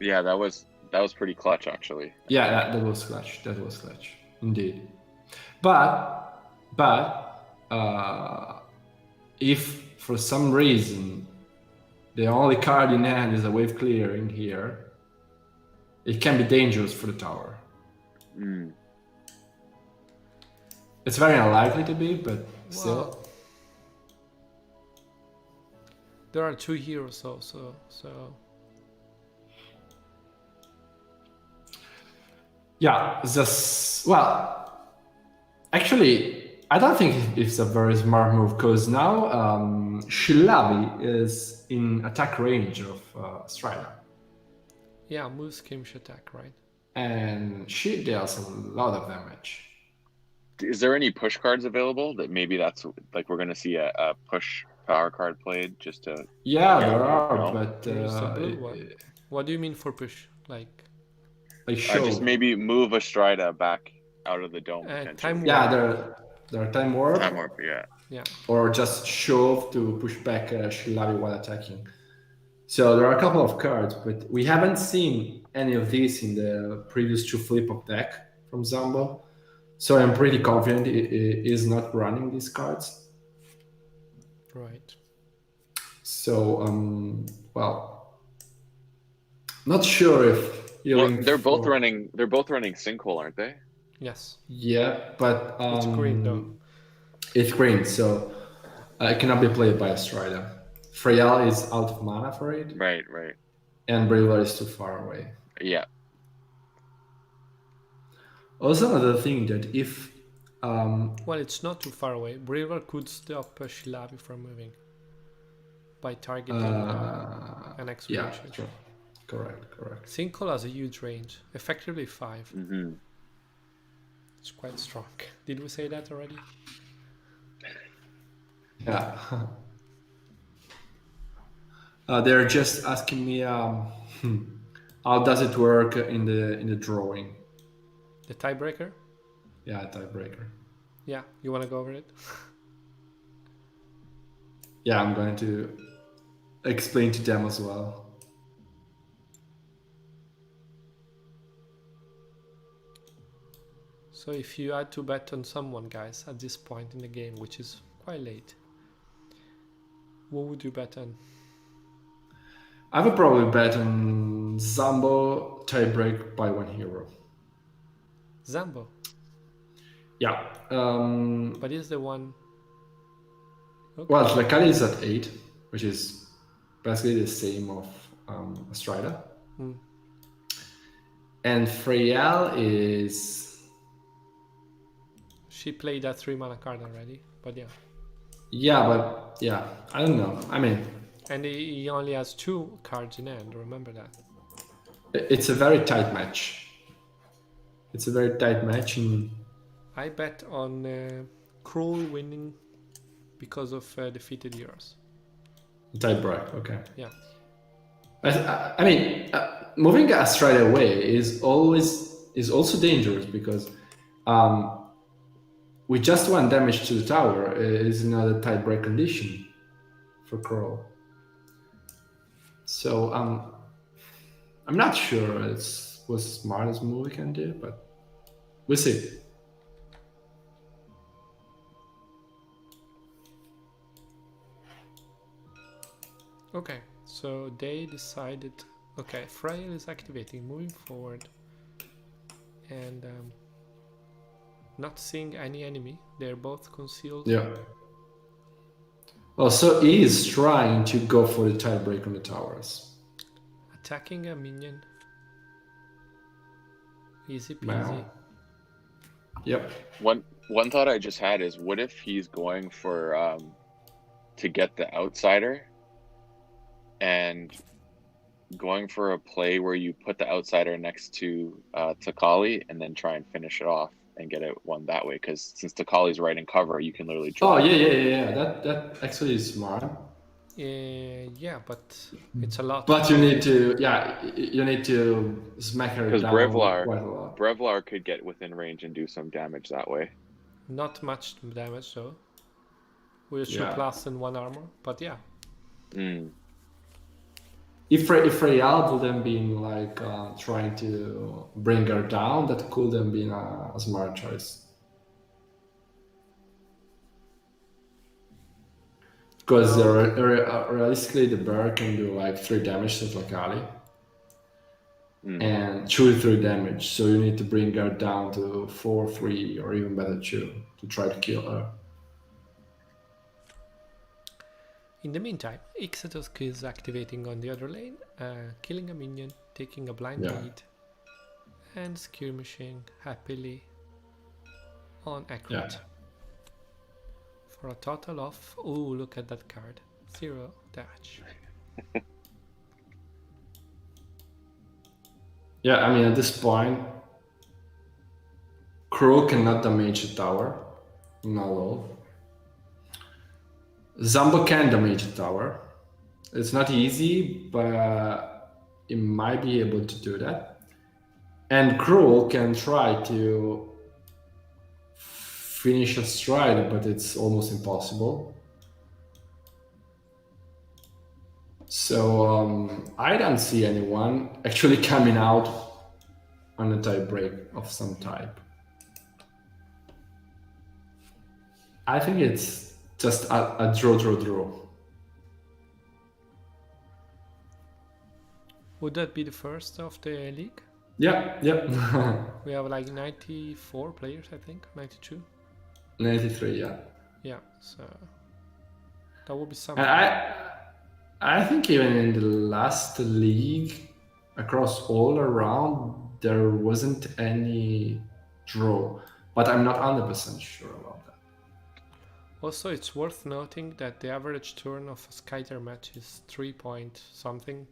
Yeah, that was pretty clutch, actually. Yeah, that was clutch. That was clutch, indeed. But if for some reason the only card in hand is a wave clear in here, it can be dangerous for the tower. Mm. It's very unlikely to be, but still. Well, there are 2 heroes also, so... Yeah, just... Well, actually, I don't think it's a very smart move, because now Shilavi is in attack range of Strider. Yeah, move skirmish attack, right? And she deals a lot of damage. Is there any push cards available that maybe that's like we're going to see a push power card played just to... Yeah, there are, no? but There's a blue one. What do you mean for push? Like show. Just maybe move Astrida back out of the dome potentially. time warp. Yeah, there are time warp. Time warp, yeah. Yeah. Or just shove to push back Shilabi while attacking. So there are a couple of cards, but we haven't seen any of these in the previous 2 flip of deck from Zambho. So I'm pretty confident it is not running these cards. Right. So, well, not sure if They're both running Sinkhole, aren't they? Yes. Yeah, but It's green though. It's green, so it cannot be played by Astrida. Freyal is out of mana for it. Right. And Braveler is too far away. Yeah. Also, another thing that if well, it's not too far away. Braver could stop Shilabi from moving by targeting an exploration. Yeah, correct. Sinkhole has a huge range, effectively 5. Mm-hmm. It's quite strong. Did we say that already? Yeah. They're just asking me how does it work in the drawing? The tiebreaker? Yeah, tiebreaker. Yeah, you want to go over it? Yeah, I'm going to explain to them as well. So if you had to bet on someone, guys, at this point in the game, which is quite late, what would you bet on? I would probably bet on Zambho tiebreak by 1 hero. Zambho? Yeah. But is the one... Okay. Well, Tlakali is at 8, which is basically the same of Astrida. And Freyal is... She played that 3 mana card already, but yeah. Yeah, but yeah, I don't know. I mean... And he only has 2 cards in hand, remember that. It's a very tight match. And I bet on Crull winning because of defeated heroes. Tiebreak, okay. Yeah. I mean, moving Astrida away is also dangerous because with just 1 damage to the tower is another tiebreak condition for Crull. So I'm not sure it's was the smartest move we can do, but we'll see. Okay, so they decided... Okay, Freyal is activating, moving forward. And not seeing any enemy. They're both concealed. Yeah. Well, so he is trying to go for the tiebreak on the towers. Attacking a minion. Easy peasy. Wow. Yep. One thought I just had is, what if he's going for to get the outsider and going for a play where you put the outsider next to Takali and then try and finish it off and get it one that way, because since Takali's right in cover, you can literally draw. Oh yeah. That actually is smart. Yeah, but it's a lot. But you need to smack her down quite a lot. Brevlar could get within range and do some damage that way. Not much damage though. With 2 plus and 1 armor, but yeah. If Freyal would have been like trying to bring her down, that could have been a smart choice. Because realistically, the bear can do like 3 damage to Tlakali. And 2-3 damage, so you need to bring her down to 4-3 or even better 2 to try to kill her. In the meantime, Ixatos is activating on the other lane, killing a minion, taking a blind lead, and skirmishing happily on Akrut. For a total of, oh, look at that card, 0 damage. Yeah, I mean, at this point, Crull cannot damage the tower, not at all. Zambho can damage the tower. It's not easy, but he might be able to do that. And Crull can try to finish a stride, but it's almost impossible. So I don't see anyone actually coming out on a tie break of some type. I think it's just a draw. Would that be the first of the league? Yeah. We have like 94 players, I think, 92. 93, yeah. Yeah, so that would be something. And I think even in the last league, across all around, there wasn't any draw, but I'm not 100% sure about that. Also, it's worth noting that the average turn of a Skytear match is 3 point something.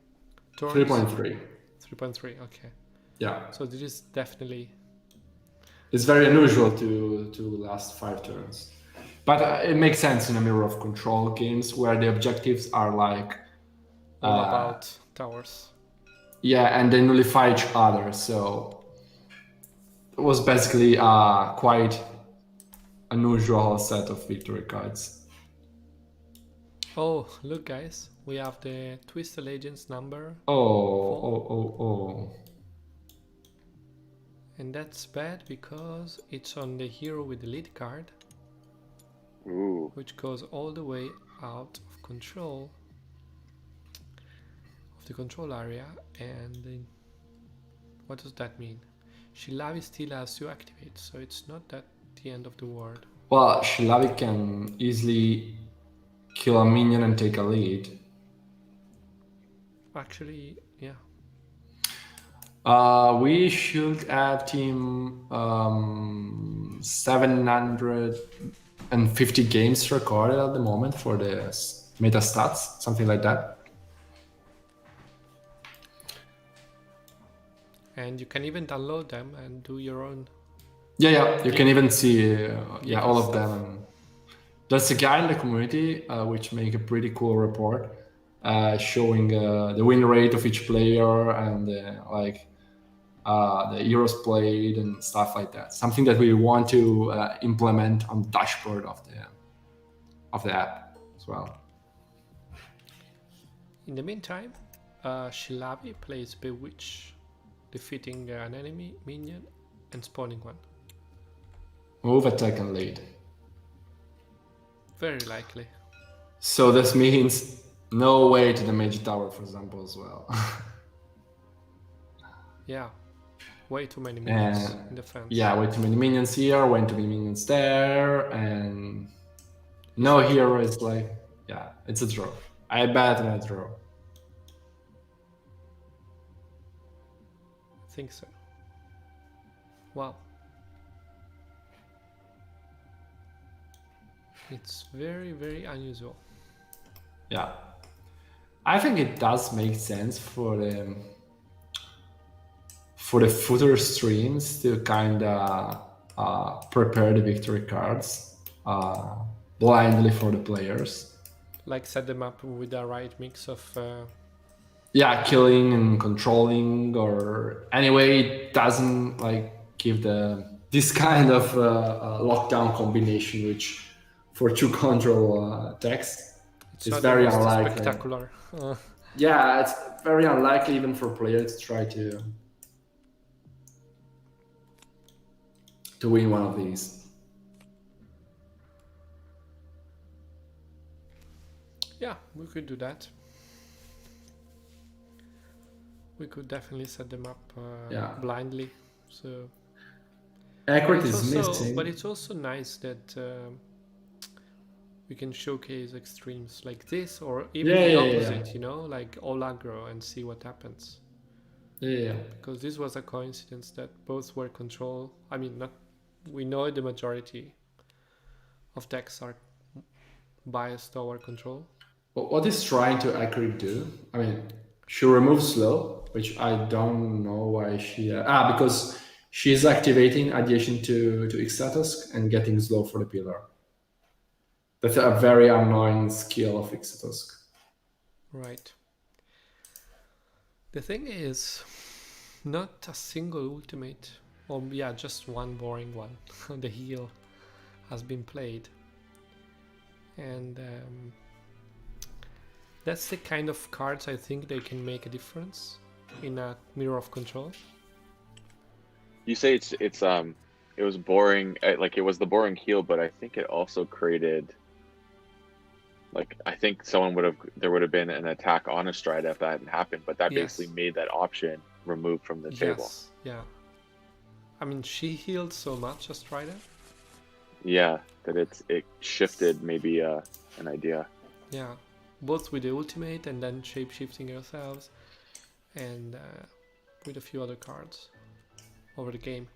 3.3. 3.3, okay. Yeah. So this is definitely... It's very unusual to last 5 turns. But it makes sense in a mirror of control games where the objectives are like... all about towers. Yeah, and they nullify each other, so... It was basically quite unusual set of victory cards. Oh, look guys, we have the Twisted Legends number. Oh. And that's bad because it's on the hero with the lead card. Ooh. Which goes all the way out of control. Of the control area. And what does that mean? Shilavi still has to activate, so it's not that the end of the world. Well, Shilavi can easily kill a minion and take a lead. Actually, yeah. We should have team 750 games recorded at the moment for the meta stats, something like that. And you can even download them and do your own. Yeah. You can even see all of them. There's a guy in the community which make a pretty cool report showing the win rate of each player and the heroes played and stuff like that. Something that we want to implement on the dashboard of the app as well. In the meantime, Shilavi plays Bewitch, defeating an enemy minion and spawning one. Move, attack, and lead. Very likely. So this means no way to the mage tower for Zambho as well. Yeah. Way too many minions in defense. Yeah, way too many minions here, way too many minions there, and no hero is like, yeah, it's a draw. I bet and I draw. I think so. Wow. It's very, very unusual. Yeah. I think it does make sense for the footer streams to kind of prepare the victory cards blindly for the players. Like set them up with the right mix of... killing and controlling, or anyway, it doesn't like give this kind of lockdown combination, which for 2 control decks is very unlikely. Spectacular. Yeah, it's very unlikely even for players to try to win one of these. Yeah, we could do that. We could definitely set them up blindly. So accurate is missing, but it's also nice that we can showcase extremes like this, or even the opposite. You know, like all aggro and see what happens. Yeah. Because this was a coincidence that both were control. I mean, not. We know the majority of decks are biased toward control. But what is trying to accurate do? I mean, she removes slow, which I don't know why she... because she's activating addition to Ixatusk and getting slow for the pillar. That's a very annoying skill of Ixatusk. Right. The thing is, not a single ultimate, or yeah, just one boring one. The heal has been played, and that's the kind of cards I think they can make a difference in a Mirror of Control. You say it was boring, like it was the boring heal, but I think it also created, like, I think there would have been an attack on a Stride if that hadn't happened, but that Yes. basically made that option removed from the table. Yes, yeah. I mean, she healed so much as Strider. Yeah, that it shifted maybe an idea. Yeah, both with the ultimate and then shape-shifting yourselves, and with a few other cards over the game.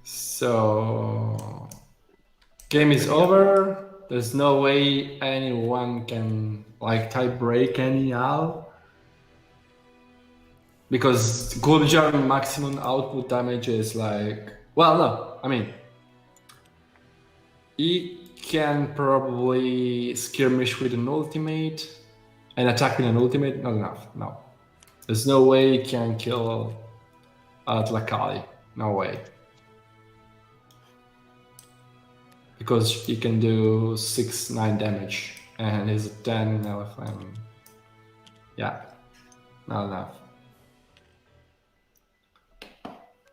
So, game is over. There's no way anyone can like tie break anyhow. Because Guljar maximum output damage is like, well, no, I mean, he can probably skirmish with an ultimate and attack with an ultimate. Not enough, no. There's no way he can kill Tlakali, no way. Because he can do 6-9 damage and he's a 10 elephant. Yeah, not enough.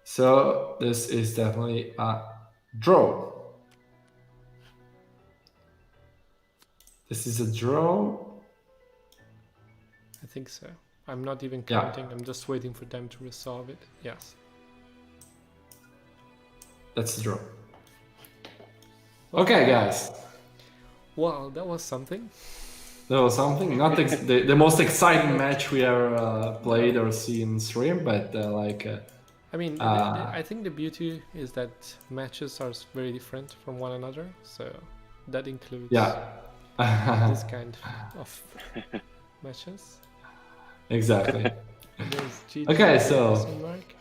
So this is definitely a draw. This is a draw. I think so. I'm not even Yeah. counting. I'm just waiting for them to resolve it. Yes. That's a draw. Okay, guys. Wow, that was something. That was something. Not the most exciting match we ever played or seen in stream, but I mean, I think the beauty is that matches are very different from one another, so that includes this kind of matches. Exactly. There's GG, Okay, so question mark.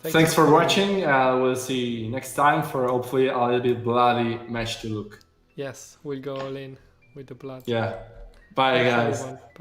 thanks for watching. We'll see you next time for hopefully a little bit bloody match to look. Yes, we'll go all in with the blood. Yeah. Bye, Thanks, guys. everyone.